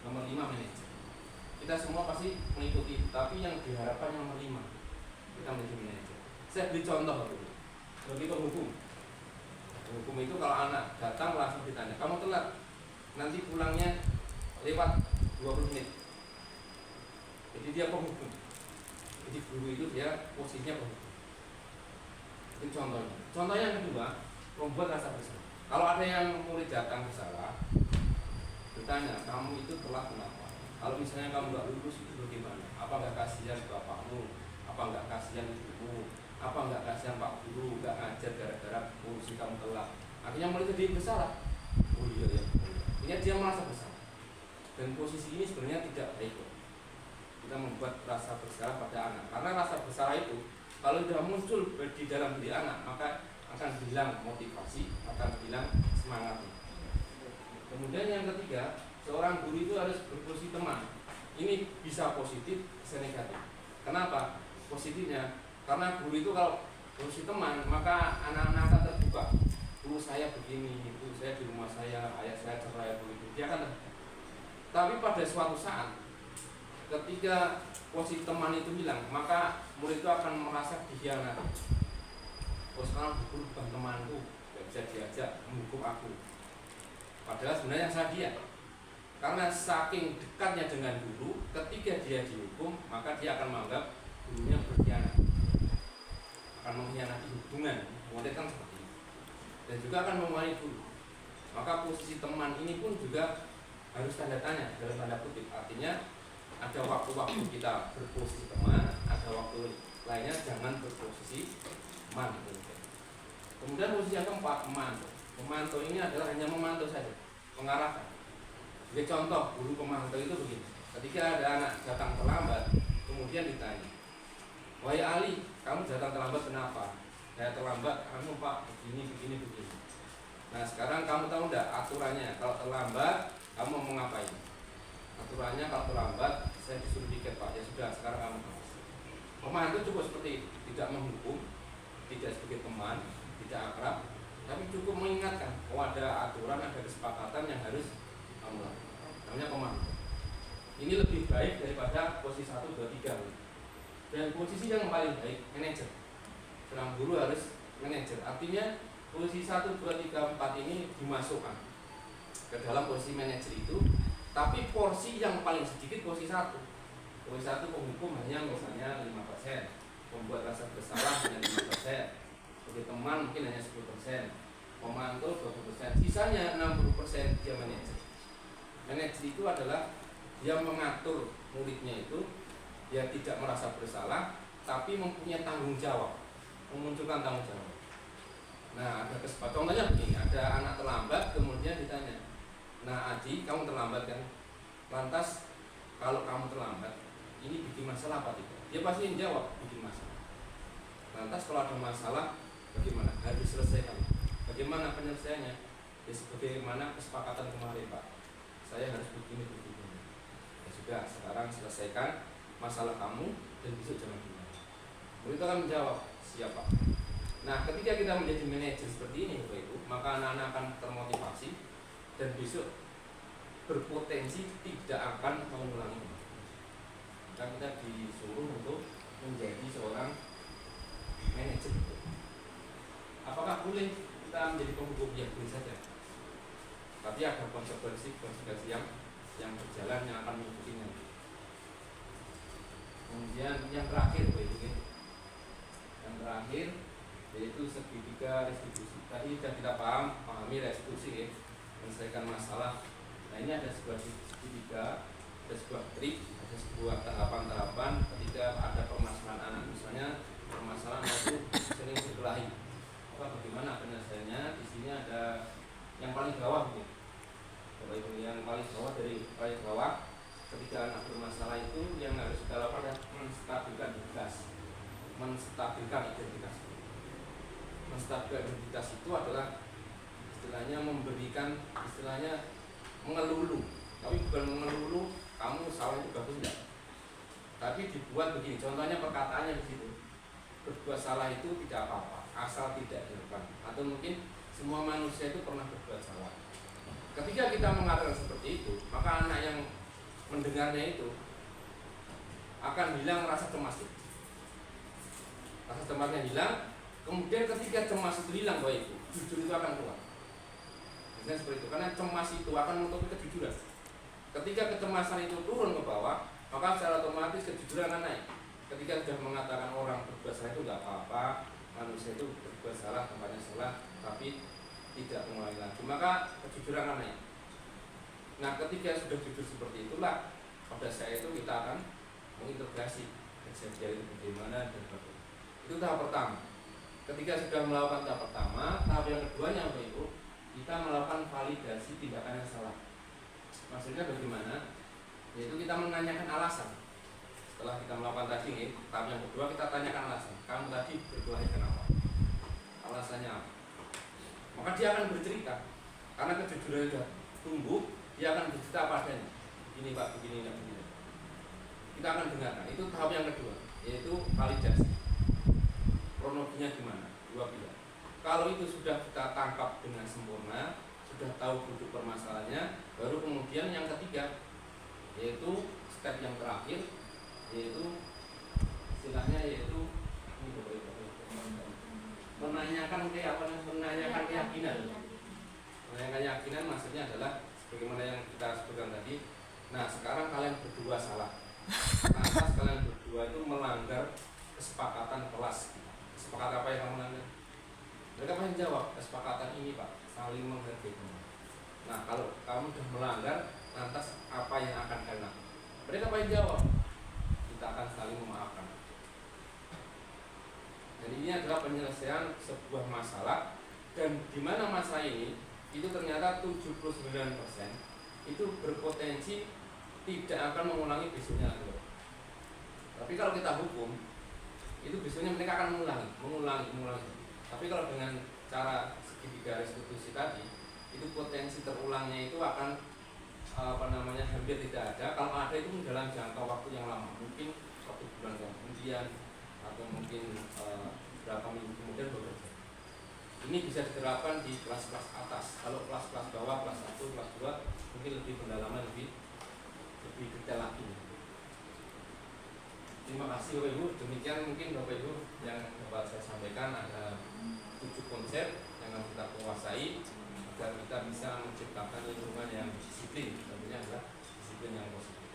Nomor 5, manajer. Kita semua pasti mengikuti, tapi yang diharapkan nomor 5, kita menjadi manajer. Saya beri contoh dulu. Sebagai penghukum. Penghukum itu kalau anak datang langsung ditanya, kamu telat, nanti pulangnya lewat 20 menit. Jadi dia penghukum. Jadi guru itu dia posisinya penghukum. Itu contohnya. Contoh yang kedua, membuat rasa bersalah. Kalau ada yang murid datang bersalah, bertanya, kamu itu telat kenapa? Kalau misalnya kamu nggak lulus itu bagaimana? Apa nggak kasihan bapakmu? Apa nggak kasihan ibumu? Apa nggak kasihan pak guru nggak ngajar gara-gara kursi kamu telat? Akhirnya murid itu bersalah. Oh iya ya. Ini dia merasa bersalah. Dan posisi ini sebenarnya tidak baik. Kita membuat rasa bersalah pada anak, karena rasa bersalah itu kalau sudah muncul di dalam diri anak, maka akan hilang motivasi, akan hilang semangatnya. Kemudian yang ketiga, seorang guru itu harus berposisi teman. Ini bisa positif, bisa negatif. Kenapa? Positifnya, karena guru itu kalau posisi teman, maka anak-anak akan terbuka. Dulu saya begini, itu saya di rumah saya, ayah saya cerai begitu. Dia akan terbuka. Tapi pada suatu saat, ketika posisi teman itu hilang, maka murid itu akan merasa dikhianati. Oh, sekarang guru bukan temanku, tidak bisa diajak menghukum aku. Padahal sebenarnya saya dia. Karena saking dekatnya dengan guru, ketika dia dihukum, maka dia akan menganggap gurunya berkhianat, akan mengkhianati hubungan. Murid kan seperti itu. Dan juga akan mengulangi guru. Maka posisi teman ini pun juga harus tanda tanya dalam tanda kutip. Artinya ada waktu-waktu kita berposisi teman, ada waktu lainnya jangan berposisi teman. Kemudian posisi yang keempat, pemantau. Pemantau ini adalah hanya memantau saja, mengarahkan. Jadi contoh guru pemantau itu begini. Ketika ada anak datang terlambat, kemudian ditanya, Wahai Ali, kamu datang terlambat kenapa? Saya terlambat, kamu Pak begini. Nah sekarang kamu tahu enggak aturannya? Kalau terlambat, kamu mau ngapain? Aturannya kalau terlambat, saya disuruh tiket Pak. Ya sudah, sekarang kamu tahu. Pemahaman itu cukup seperti itu, tidak menghukum, tidak sebagai teman, tidak akrab, tapi cukup mengingatkan bahwa ada aturan, ada kesepakatan yang harus kamu lakukan. Namanya pemahaman. Ini lebih baik daripada posisi 1, 2, 3. Dan posisi yang paling baik, manajer. Seorang guru harus manajer. Artinya posisi 1, 2, 3, 4 ini dimasukkan ke dalam posisi manajer itu. Tapi porsi yang paling sedikit posisi 1. Posisi 1 penghukum hanya misalnya 5%, membuat rasa bersalah hanya 5%, sebagai teman mungkin hanya 10%, memantau 20%, sisanya 60% dia manajer. Manajer itu adalah dia mengatur muridnya itu, dia tidak merasa bersalah, tapi mempunyai tanggung jawab, memunculkan tanggung jawab. Nah, ada kesempatan. Contohnya begini, ada anak terlambat, kemudian ditanya, nah Adi, kamu terlambat kan? Lantas, kalau kamu terlambat, ini bikin masalah apa tidak? Dia pasti jawab, bikin masalah. Lantas kalau ada masalah, bagaimana? Harus diselesaikan. Bagaimana penyelesaiannya? Ya sebagaimana kesepakatan kemarin Pak, saya harus begini. Ya sudah, sekarang selesaikan masalah kamu dan besok jangan gimana. Mereka akan menjawab, siapa? Nah, ketika kita menjadi manajer seperti ini Bapak Ibu, maka anak-anak akan termotivasi dan besok berpotensi tidak akan mengulangi. Kita disuruh untuk menjadi seorang manajer. Apakah boleh kita menjadi penghukum? Ya boleh saja. Tapi ada konsekuensi yang berjalan yang akan mengikutinya. Kemudian yang terakhir, yang terakhir yaitu segitiga restitusi. Tadi sudah kita pahami restitusi, ya, menyelesaikan masalah. Nah ini ada sebuah segitiga, ada sebuah trik, ada sebuah tahapan-tahapan ketika ada permasalahan anak. Misalnya permasalahan itu sering berkelahi. Bagaimana penyelesaiannya? Di sini ada yang paling bawah, Bapak Ibu, yang paling bawah dari paling bawah. Ketika anak bermasalah itu yang harus kita lakukan adalah menstabilkan identitas. Menstabilkan identitas itu adalah istilahnya memberikan, istilahnya mengelulu. Tapi bukan mengelulu kamu salah itu bagus enggak. Tapi dibuat begini, contohnya perkataannya di situ. Berbuat salah itu tidak apa-apa, asal tidak dilakukan. Atau mungkin semua manusia itu pernah berbuat salah. Ketika kita mengatakan seperti itu, maka anak yang mendengarnya itu akan hilang rasa cemas itu. Rasa cemasnya hilang. Kemudian ketika cemas itu hilang, Bapak Ibu, jujur itu akan keluar. Misalnya seperti itu, karena cemas itu akan menutupi kejujuran. Ketika kecemasan itu turun ke bawah, maka secara otomatis kejujuran akan naik. Ketika sudah mengatakan orang berbuat salah itu tidak apa-apa, manusia itu berbuat salah, tempatnya salah, tapi tidak mengulangi lagi, maka kejujuran akan naik. Nah, ketika sudah jujur seperti itulah, pada saat itu kita akan mengintegrasi kejadian itu bagaimana dan bagaimana. Itu tahap pertama. Ketika sudah melakukan tahap pertama, tahap yang keduanya Bapak Ibu, kita melakukan validasi tindakan yang salah. Maksudnya bagaimana? Yaitu kita menanyakan alasan. Setelah kita melakukan tadi, tahap yang kedua kita tanyakan alasan. Kamu tadi berkelahi kenapa? Alasannya apa? Maka dia akan bercerita. Karena kejujuran sudah tumbuh, dia akan bercerita apa adanya. Ini Pak, begini. Kita akan dengarkan. Itu tahap yang kedua, yaitu validasi. Kronologinya gimana? Dua pihak. Kalau itu sudah kita tangkap dengan sempurna, sudah tahu duduk permasalahannya, baru kemudian yang ketiga, yaitu step yang terakhir, yaitu istilahnya yaitu menanyakan keyakinan. Menanyakan keyakinan maksudnya adalah bagaimana yang kita sebutkan tadi. Nah, sekarang kalian berdua salah. Lantas kalian berdua itu melanggar kesepakatan kelas. Kesepakatan apa yang kamu melanggar? Mereka pasti jawab, kesepakatan ini Pak, saling menghargai. Nah, kalau kamu sudah melanggar, lantas apa yang akan kalian lakukan? Mereka pasti jawab, kita akan saling memaafkan. Dan ini adalah penyelesaian sebuah masalah. Dan di mana masalah ini itu ternyata 79% itu berpotensi tidak akan mengulangi besoknya lagi. Tapi kalau kita hukum, itu biasanya mereka akan mengulangi. Tapi kalau dengan cara segitiga restitusi tadi, itu potensi terulangnya itu akan hampir tidak ada. Kalau ada itu dalam jangka waktu yang lama, mungkin 1 bulan kemudian atau mungkin berapa minggu kemudian baru terjadi. Ini bisa diterapkan di kelas-kelas atas. Kalau kelas-kelas bawah, kelas 1, kelas 2 mungkin lebih pendalaman, lebih detail lagi. Terima kasih Bapak Ibu. Demikian mungkin Bapak Ibu yang dapat saya sampaikan. Ada 7 konsep yang harus kita kuasai agar kita bisa menciptakan lingkungan yang disiplin. Tentunya adalah disiplin yang positif.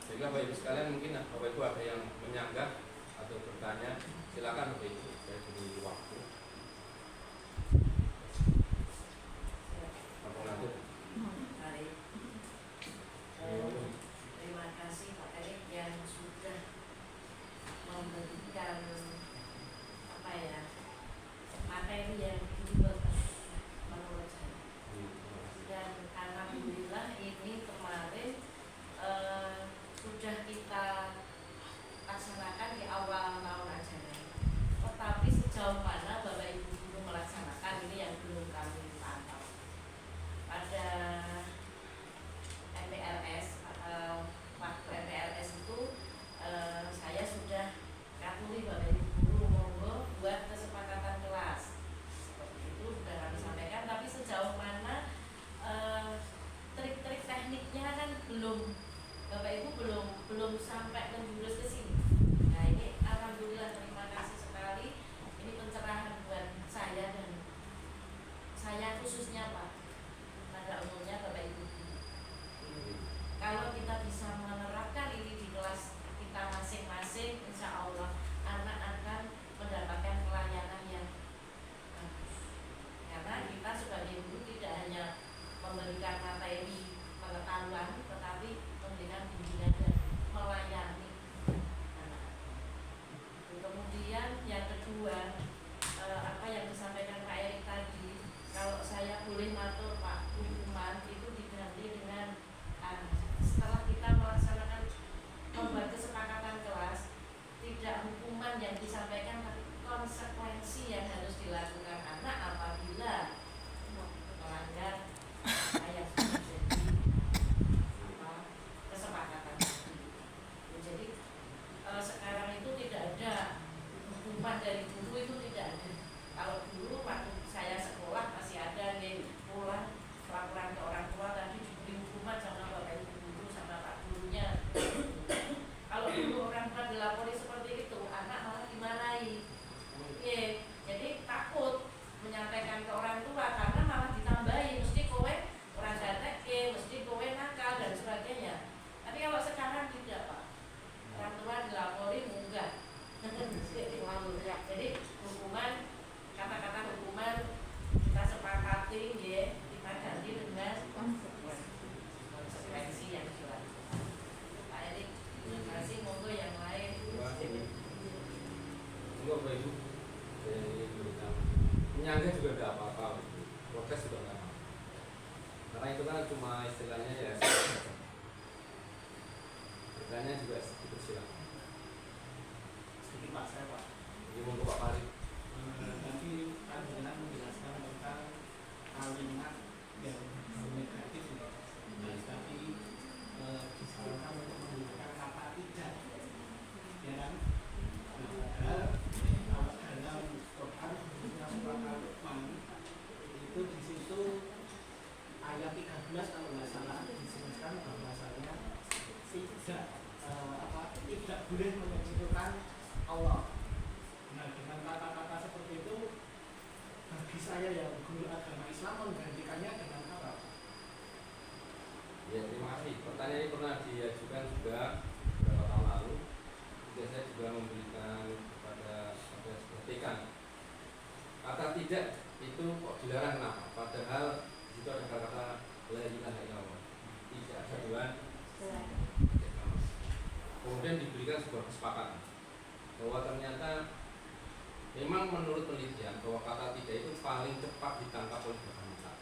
Sehingga Bapak Ibu sekalian, mungkin Bapak Ibu ada yang menyanggah atau bertanya, silakan Bapak Ibu, saya beri waktu. Baik. Terima kasih Pak Erik yang sudah memberikan materi yang diberikan menurut saya. Dan alhamdulillah ini kemarin sudah kita laksanakan di awal tahun ajaran. Tetapi sejauh mana Bapak Ibu guru melaksanakan ini yang belum kami pantau. Pada MPLS waktu MPLS itu saya sudah katuli Bapak Ibu guru monggo buat kesepakatan kelas. Seperti itu sudah kami sampaikan, tapi sejauh mana trik-trik tekniknya kan belum, Bapak Ibu belum sampai menjurus ke sini. Nah ini alhamdulillah, terima kasih sekali. Ini pencerahan buat saya dan saya khususnya Pak, pada umumnya Bapak Ibu. Kalau kita bisa menerapkan ini di kelas kita masing-masing, insya Allah anak akan mendapatkan pelayanan yang bagus. Karena kita sebagai guru tidak hanya memberikan materi pengetahuan, tetapi memberikan bimbingan dan melayani anak. Kemudian yang kedua, apa yang disampaikan Pak Erik tadi, kalau saya boleh matur Pak, hukuman itu diganti dengan setelah kita melaksanakan membuat kesepakatan kelas, tidak hukuman yang disampaikan, tapi konsekuensi yang harus dilakukan anak apabila melanggar yang sudah jadi kesepakatan. Jadi sekarang itu tidak ada hukuman dari guru, itu tidak ada. Kalau dulu waktu saya sekolah masih ada pulang laporan ke orang tua, tadi diberi hukuman sama Bapak Ibu guru sama Pak gurunya. Kalau dulu orang tua dilapori seperti itu, anak malah dimarahi. Jadi takut menyampaikan ke orang tua karena malah ditambahi, mesti kowe orang gatek, mesti kowe nakal dan sebagainya. Tapi kalau sekarang tidak Pak, orang tua dilapori munggah. Jadi hukuman, kata-kata hukuman kita sepakati, kita ganti dengan konsekuensi yang jelas. Pak Erik, terima kasih. Monggo yang lain. Monggo Bapak Ibu. Menyanggah juga tidak apa-apa, protes juga tidak apa-apa. Karena itu kan cuma istilahnya ya. Bertanya juga sedikit silakan. Sedikit Pak, saya Pak. Ini untuk Pak Farid. Nanti Pak Jenang menjelaskan tentang kalimat yang negatif, tapi disarankan untuk menggunakan kata tidak, ya kan? Padahal dalam Quran khususnya surat Al-Luqman itu di situ ayat 13 kalau nggak salah disebutkan bahwasanya tidak boleh menyebutkan Allah. Nah, dengan kata-kata seperti itu, bagi saya yang guru agama Islam menggantikannya dengan apa? Ya, terima kasih. Pertanyaan ini pernah diajukan juga beberapa tahun lalu. Juga saya juga memberikan kepada sepertikan kata tidak itu kok dilarang, kenapa? Padahal di situ ada kata-kata la ilaha illallah, tidak ada Tuhan. Kemudian diberikan sebuah kesepakatan bahwa ternyata memang menurut penelitian bahwa kata tidak itu paling cepat ditangkap oleh bahasa.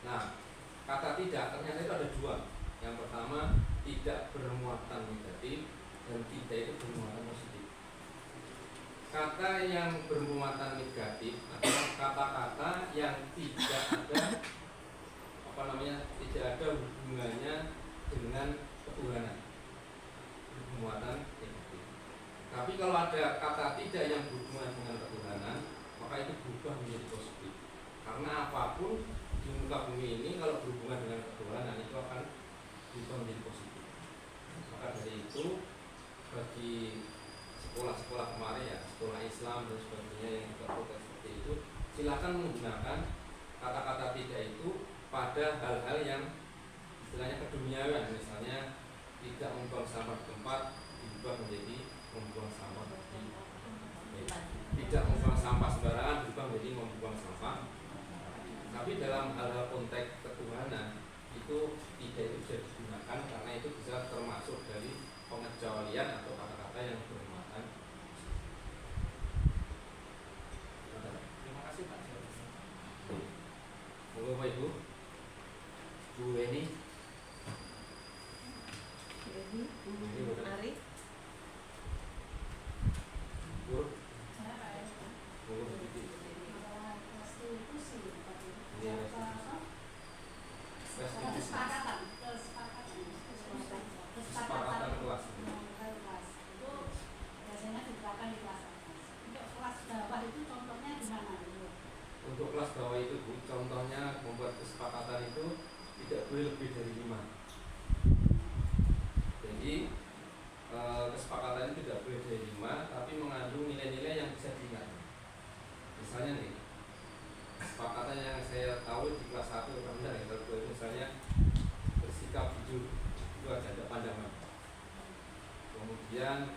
Nah, kata tidak ternyata itu ada dua. Yang pertama, tidak bermuatan negatif, dan tidak itu bermuatan positif. kata yang bermuatan negatif adalah kata-kata yang tidak ada tidak ada hubungannya dengan ketuhanan, bermuatan negatif. Tapi kalau ada kata tidak yang berhubungan dengan ketuhanan, maka itu berubah menjadi positif. Karena apapun di muka bumi ini kalau berhubungan dengan ketuhanan itu akan berubah menjadi positif. Maka dari itu bagi sekolah-sekolah kemarin ya, sekolah Islam dan sebagainya yang terkait seperti itu, silakan menggunakan kata-kata tidak itu pada hal-hal yang istilahnya keduniawian, misalnya tidak membuang sampah di tempat diubah menjadi membuang sampah tidak membuang sampah sembarangan diubah menjadi membuang sampah. Tapi dalam hal-hal konteks ketuhanan itu tidak itu bisa digunakan karena itu bisa termasuk dari pengecualian atau kata-kata yang bermuatan. Terima kasih Pak. Monggo Bapak Ibu. Bu Weni. Ari. Bu. Monggo Bu Titi. Kesepakatan kelas. Itu biasanya diterapkan di kelas atas. Untuk kelas bawah itu contohnya di mana? Untuk kelas bawah itu Bu, contohnya membuat kesepakatan itu tidak boleh lebih dari 5. Jadi kesepakatan itu tidak boleh dari 5, tapi mengandung nilai-nilai yang bisa diingat. Misalnya nih, kesepakatan yang saya tahu di kelas 1 rendah ya, kalau misalnya bersikap jujur itu ada pandangan. Kemudian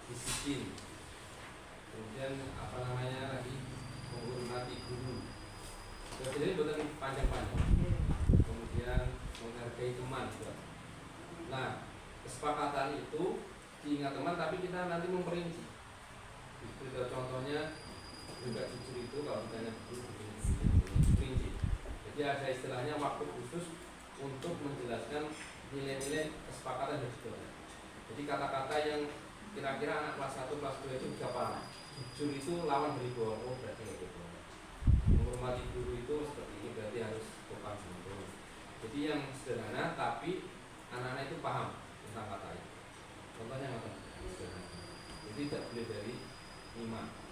disiplin. Kemudian lagi menghormati guru. Jadi bukan panjang-panjang. Kemudian menghargai teman juga. Nah, kesepakatan itu diingat teman, tapi kita nanti memperinci. Contohnya juga jujur itu kalau misalnya perinci. Jadi ada istilahnya waktu khusus untuk menjelaskan nilai-nilai kesepakatan dan sebagainya. Jadi kata-kata yang kira-kira anak kelas 1, kelas 2 itu bisa paham. Jujur itu lawan dari bohong, berarti kayak gitu. Menghormati guru itu seperti ini, berarti harus sopan santun. Jadi yang sederhana tapi anak-anak itu paham tentang kata itu. Contohnya apa? Sederhana. Jadi tidak boleh dari 5.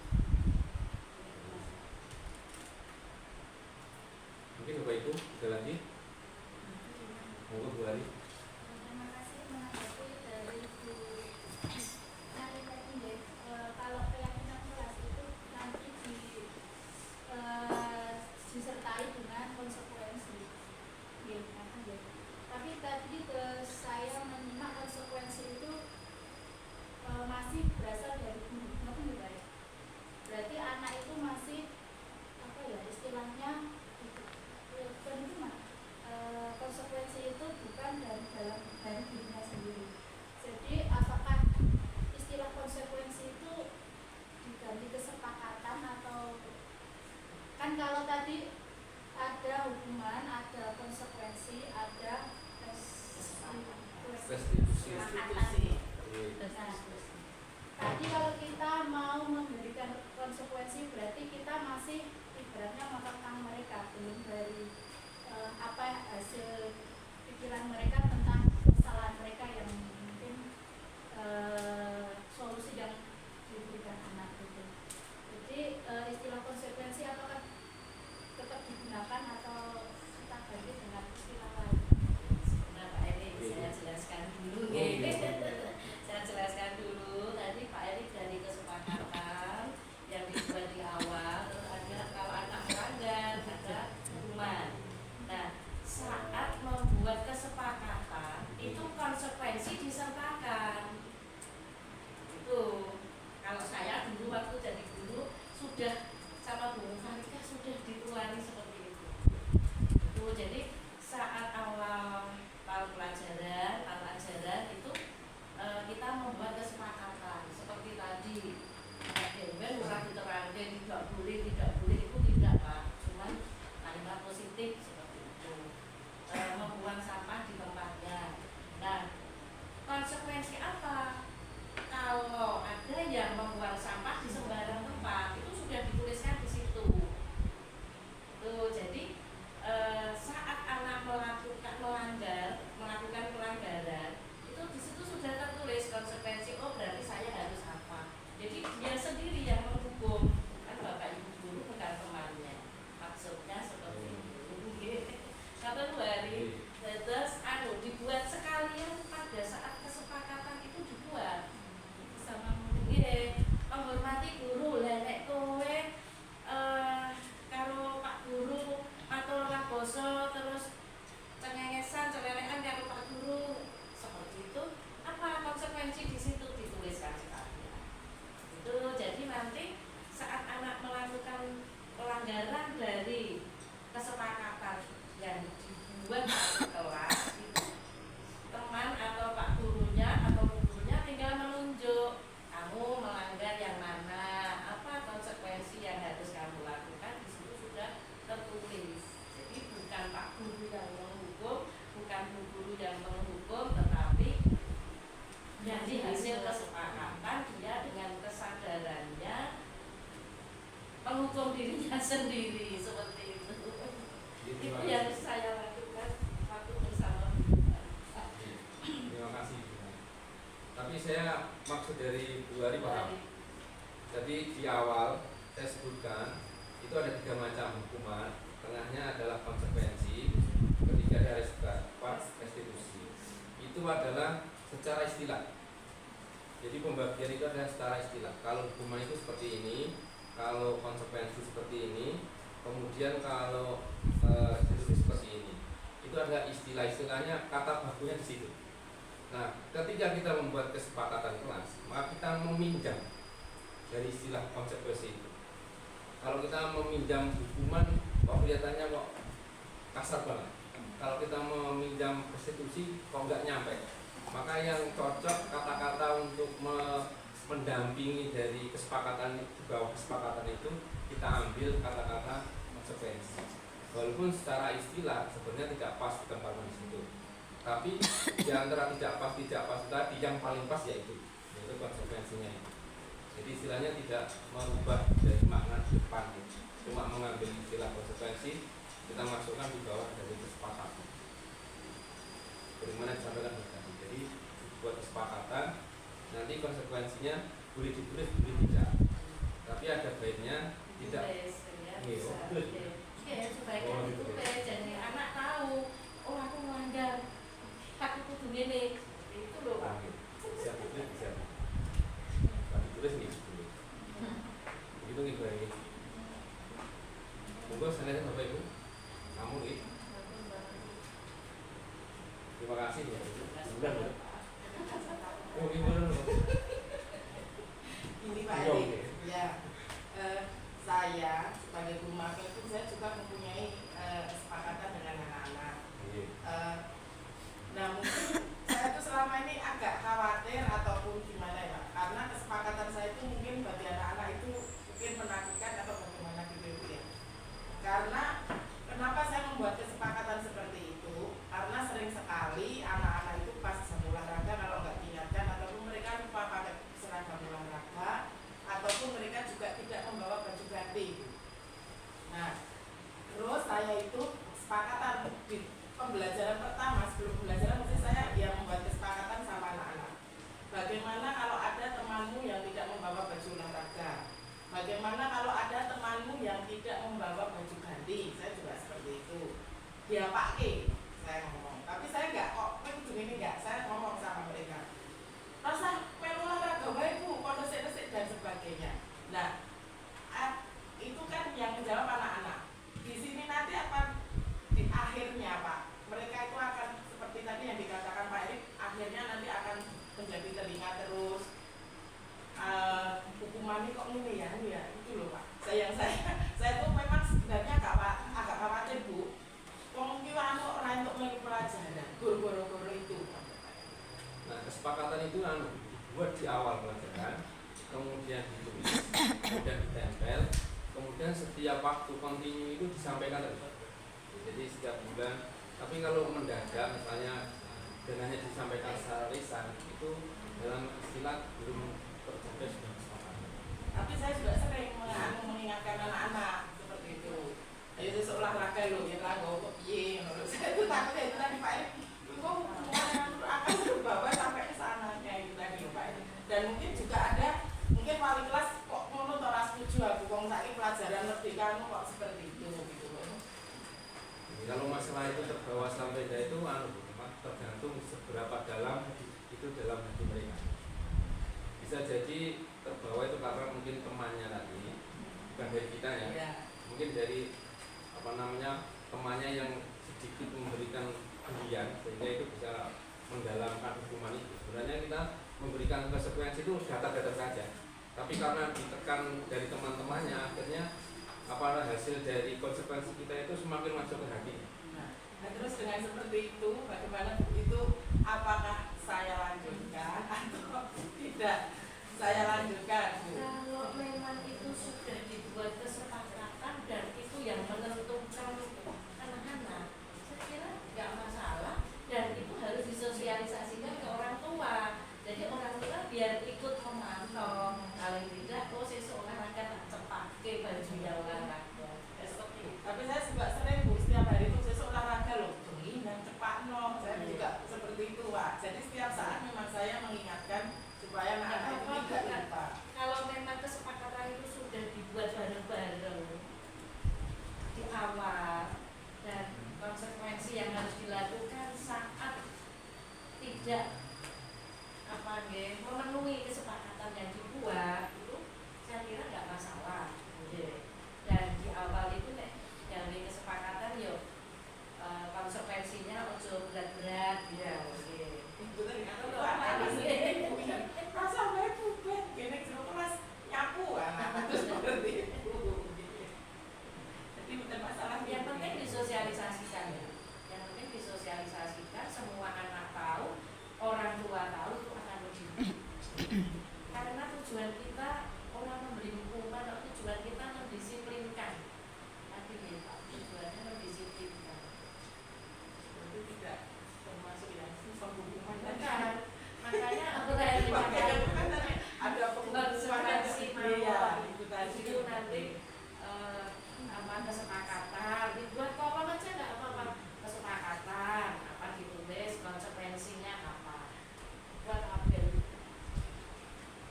Mungkin Bapak Ibu ada lagi? Monggo Bu Ali. Terima kasih menanggapi dari Bu Ari tadi ya. Kalau keyakinan kelas itu nanti disertai dengan konsekuensi. Ya, ya. Tapi tadi saya menyimak konsekuensi itu masih berasal dari guru, ya? Berarti anak itu masih istilahnya penerima. Konsekuensi itu bukan dari dirinya sendiri. Jadi apakah istilah konsekuensi itu diganti kesepakatan atau kan kalau tadi ada hukuman, ada konsekuensi, ada Restitusi. Nah, tadi kalau kita mau memberikan konsekuensi berarti kita masih ibaratnya mengekang mereka, belum dari hasil pikiran mereka tentang kesalahan mereka yang mungkin solusi yang diberikan anak itu. Jadi istilah konsekuensi apakah tetap digunakan atau kita ganti dengan istilah lain? Nah, Pak Erik, saya jelaskan dulu. Saya jelaskan dulu. Tadi Pak Erik dari kesepakatan yang dibuat di awal, ada kalau anak melanggar ada hukuman. Nah, saat membuat kesepakatan itu konsekuensi disertakan. Itu kalau saya dulu waktu jadi guru sudah sama Bu Farika sudah dituani seperti itu. Itu jadi saat awal tahun ajaran itu kita membuat kesepakatan seperti tadi. Murah diterangkan tidak boleh itu tidak Pak, cuman kalimat positif seperti itu. Membuang sampah di tempatnya. Nah, konsekuensi apa? Kalau ada yang membuang sampah membuat satu kelas gitu. Teman atau pak gurunya atau bu gurunya tinggal menunjuk kamu melanggar yang mana, apa konsekuensi yang harus kamu lakukan, di situ sudah tertulis. Jadi bukan pak guru yang menghukum, bukan bu guru yang menghukum, tetapi dari hasil kesepakatan dia dengan kesadarannya menghukum dirinya sendiri seperti itu. Itu yang saya lakukan waktu bersama. Terima kasih. Tapi saya maksud dari Bu Ari paham. Jadi di awal saya sebutkan itu ada 3 macam hukuman. Tengahnya adalah konsekuensi, ketiga adalah restitusi. Itu adalah secara istilah. Jadi pembagian itu adalah secara istilah. Kalau hukuman itu seperti ini, kalau konsekuensi seperti ini, kemudian kalau restitusi seperti ini. Itu adalah istilah-istilahnya, kata bakunya di situ. Nah, ketika kita membuat kesepakatan kelas, maka kita meminjam dari istilah konsekuensi itu. Kalau kita meminjam hukuman, kok kelihatannya kok kasar banget. Kalau kita meminjam restitusi, kok nggak nyampe. Maka yang cocok kata-kata untuk mendampingi dari kesepakatan di bawah kesepakatan itu, kita ambil kata-kata konsekuensi. Walaupun secara istilah sebenarnya tidak pas ditempatkan di situ. Tapi di antara tidak pas tadi yang paling pas yaitu konsekuensinya itu. Jadi istilahnya tidak merubah dari makna depan, cuma mengambil istilah konsekuensi kita masukkan di bawah dari kesepakatan. Bagaimana disampaikan tadi? Jadi buat kesepakatan, nanti konsekuensinya boleh ditulis, boleh tidak. Tapi ada baiknya tidak. Sebaiknya ditulis, jadi anak tahu, oh aku melanggar, aku kudu ngene. Itu loh Pak. Bisa ditulis, bisa. Kalau ditulis nih, ditulis. Begitu nih Ibu. Monggo sanadyan Bapak Ibu. Kamu nih. Terima kasih ya. Bulan ya. Oh, gimana loh? Ini Pak Erik, ya, saya sebagai guru magang itu saya juga mempunyai kesepakatan dengan anak-anak. Nah mungkin saya itu selama ini agak khawatir ataupun gimana ya Pak, karena kesepakatan saya itu mungkin bagi anak-anak itu mungkin menakutkan atau bagaimana gitu ya. Karena kenapa saya membuat kesepakatan seperti itu? Karena sering sekali anak-anak itu pas olahraga kalau nggak diingatkan ataupun mereka lupa pakai seragam olahraga ataupun mereka juga tidak membawa baju ganti. Nah, terus saya itu kesepakatan di pembelajaran pertama sebelum pembelajaran mesti saya yang membuat kesepakatan sama anak-anak. Bagaimana kalau ada temanmu yang tidak membawa baju olahraga? Bagaimana kalau ada temanmu yang tidak membawa baju ganti? Saya juga seperti itu. Dia pakai, saya ngomong. Tapi saya nggak kok, ini nggak. Saya ngomong sama mereka. Rasa melu olahraga wae Bu, kono sik-sik dan sebagainya. Nah, itu kan yang menjawab anak-anak. Di sini nanti akan di akhirnya Pak, mereka itu akan seperti tadi yang dikatakan Pak Erik, akhirnya nanti akan menjadi telinga terus. Hukuman ini kok ini ya itu loh Pak. Saya tuh memang sebenarnya agak khawatir Bu. Mungkin orang untuk mengikuti pelajaran, guru-guru itu. Nah, kesepakatan itu buat di awal pelajaran, kemudian ditulis, kemudian ditempel, kemudian setiap waktu kontinu itu disampaikan terus. Jadi setiap bulan. Tapi kalau mendadak, misalnya dengan hanya disampaikan secara lisan, itu dalam istilah belum tercapai sudah kesepakatan. Tapi saya juga sering mengingatkan anak-anak seperti itu. Ayo besok olahraga loh, ya lah kok piye menurut saya itu takutnya itu tadi Pak Erik. Kok hubungan akan terbawa sampai ke sana kayak itu tadi Pak Erik. Dan mungkin juga ada mungkin wali kelas kok ngono to ora setuju aku wong saiki pelajaran merdeka kok seperti itu gitu loh. Jadi kalau masalah itu terbawa sampai dari itu tergantung seberapa dalam itu dalam hati mereka. Bisa jadi terbawa itu karena mungkin temannya tadi, bukan dari kita ya. Mungkin dari temannya yang sedikit memberikan kemudian sehingga itu bisa mengdalamkan hukuman itu. Sebenarnya kita memberikan konsekuensi itu data-data saja, tapi karena ditekan dari teman-temannya akhirnya hasil dari konsekuensi kita itu semakin masuk ke hati. Nah, terus dengan seperti itu, bagaimana Bu? Itu apakah saya lanjutkan atau tidak saya lanjutkan, Bu? Kalau memang itu sudah dibuat kesepakatan dan itu yang menentukan anak-anak, saya kira nggak masalah dan itu harus disosialisasikan ke orang tua. Jadi orang tua biar ikut memantau, paling tidak oh sesuk olahraga tak cepake baju yang olahraga. Seperti itu. Tapi saya juga sering Bu, setiap hari itu sesuk olahraga loh, bengi dan cepat no. Saya juga seperti itu, Pak. Jadi setiap saat memang saya mengingatkan supaya anak-anak itu tidak lupa. Kalau memang kesepakatan itu sudah dibuat bareng-bareng di awal dan konsekuensi yang harus dilakukan saat tidak memenuhi kesepakatan yang dibuat itu saya kira nggak masalah. Dan di awal itu dari kesepakatan yuk konsekuensinya ojo berat-berat ya. Itu tadi kalau apa sih? Rasa baik bukan, gini semua kelas nyapu anak itu seperti itu. Jadi bukan masalah. Yang penting disosialisasikan ya. Yang penting disosialisasikan, semua anak tahu, orang tua tahu itu akan lebih. Karena tujuan kita orang memberi hukuman, tujuan kita mendisiplinkan. Tapi ya, tujuannya mendisiplinkan. Itu tidak termasuk yang penghukuman. Makanya apa yang Makanya bukan tadi ada konsekuensi ya, itu tadi itu nanti kesepakatan dibuat kolom aja nggak apa-apa, kesepakatan apa ditulis konsekuensinya apa buat apel.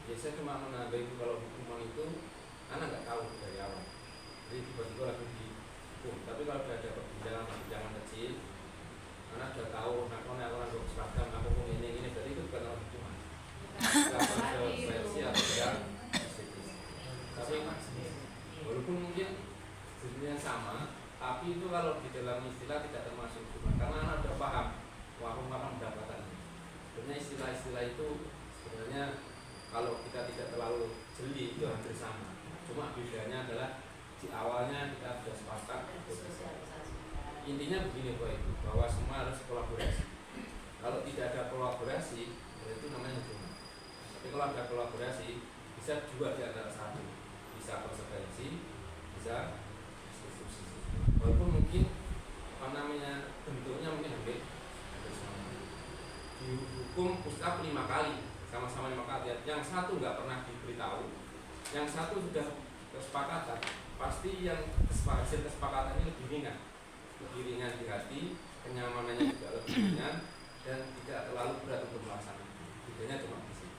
Ya saya cuma menambah itu kalau hukuman itu anak nggak tahu dari awal, jadi tiba-tiba lagi dihukum. Tapi kalau sudah ada perbincangan kecil, anak sudah tahu aku harus seragam, aku mau ini jadi itu bukan hukuman. Versi atau tidak disiplin. Tapi walaupun mungkin sebenarnya sama, tapi itu kalau di dalam istilah tidak termasuk hukuman karena anak sudah paham aku akan mendapatkan. Sebenarnya istilah-istilah itu sebenarnya kalau kita tidak terlalu jeli itu hampir sama. Cuma bedanya adalah di awalnya kita sudah sepakat. Intinya begini Pak Ibu, bahwa semua harus kolaborasi. Kalau tidak ada kolaborasi, itu namanya hukuman. Tapi kalau ada kolaborasi, bisa juga di antara satu, bisa konsekuensi, bisa institusi. Walaupun mungkin bentuknya mungkin hampir sama. Dihukum pusat 5 kali, sama-sama 5 kali. Yang satu nggak pernah diberitahu, yang satu sudah kesepakatan, pasti yang hasil kesepakatan ini lebih ringan di hati, kenyamanannya juga lebih ringan dan tidak terlalu berat untuk melaksanakan. Bedanya cuma di sini.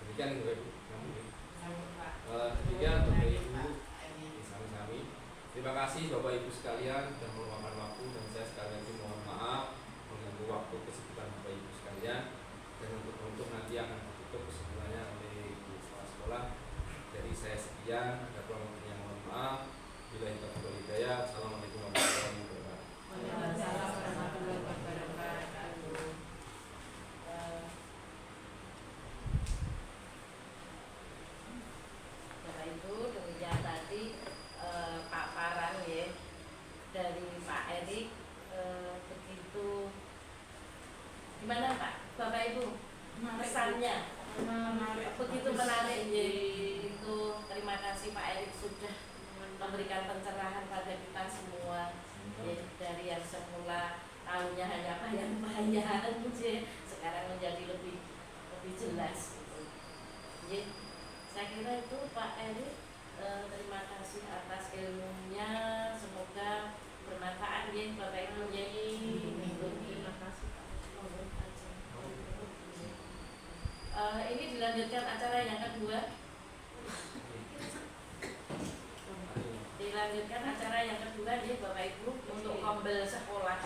Demikian Bapak Ibu. Demikian Bapak Ibu, sami-sami. Terima kasih Bapak Ibu sekalian sudah meluangkan waktu dan saya sekali lagi mohon maaf mengganggu waktu kesibukan Bapak Ibu sekalian dan untuk nanti akan ditutup kesimpulannya oleh Ibu sekolah. Dari saya sekian, ada kurang lebihnya mohon maaf. Bila itu hidayah. Assalamualaikum warahmatullahi wabarakatuh. Waalaikumsalam warahmatullahi wabarakatuh. Bapak Ibu, demikian tadi paparan ya dari Pak Erik. Begitu gimana Pak, Bapak Ibu pesannya? Begitu menarik ya. Itu terima kasih Pak Erik sudah memberikan pencerahan pada kita semua ya, dari yang semula tahunya hanya bayang-bayang sekarang menjadi lebih jelas gitu. Ya, saya kira itu Pak Erik, terima kasih atas ilmunya, semoga bermanfaat ya Bapak Ibu ya. Terima kasih Pak. Ini dilanjutkan acara yang kedua. Dilanjutkan acara yang kedua ya Bapak Ibu untuk kombel sekolah.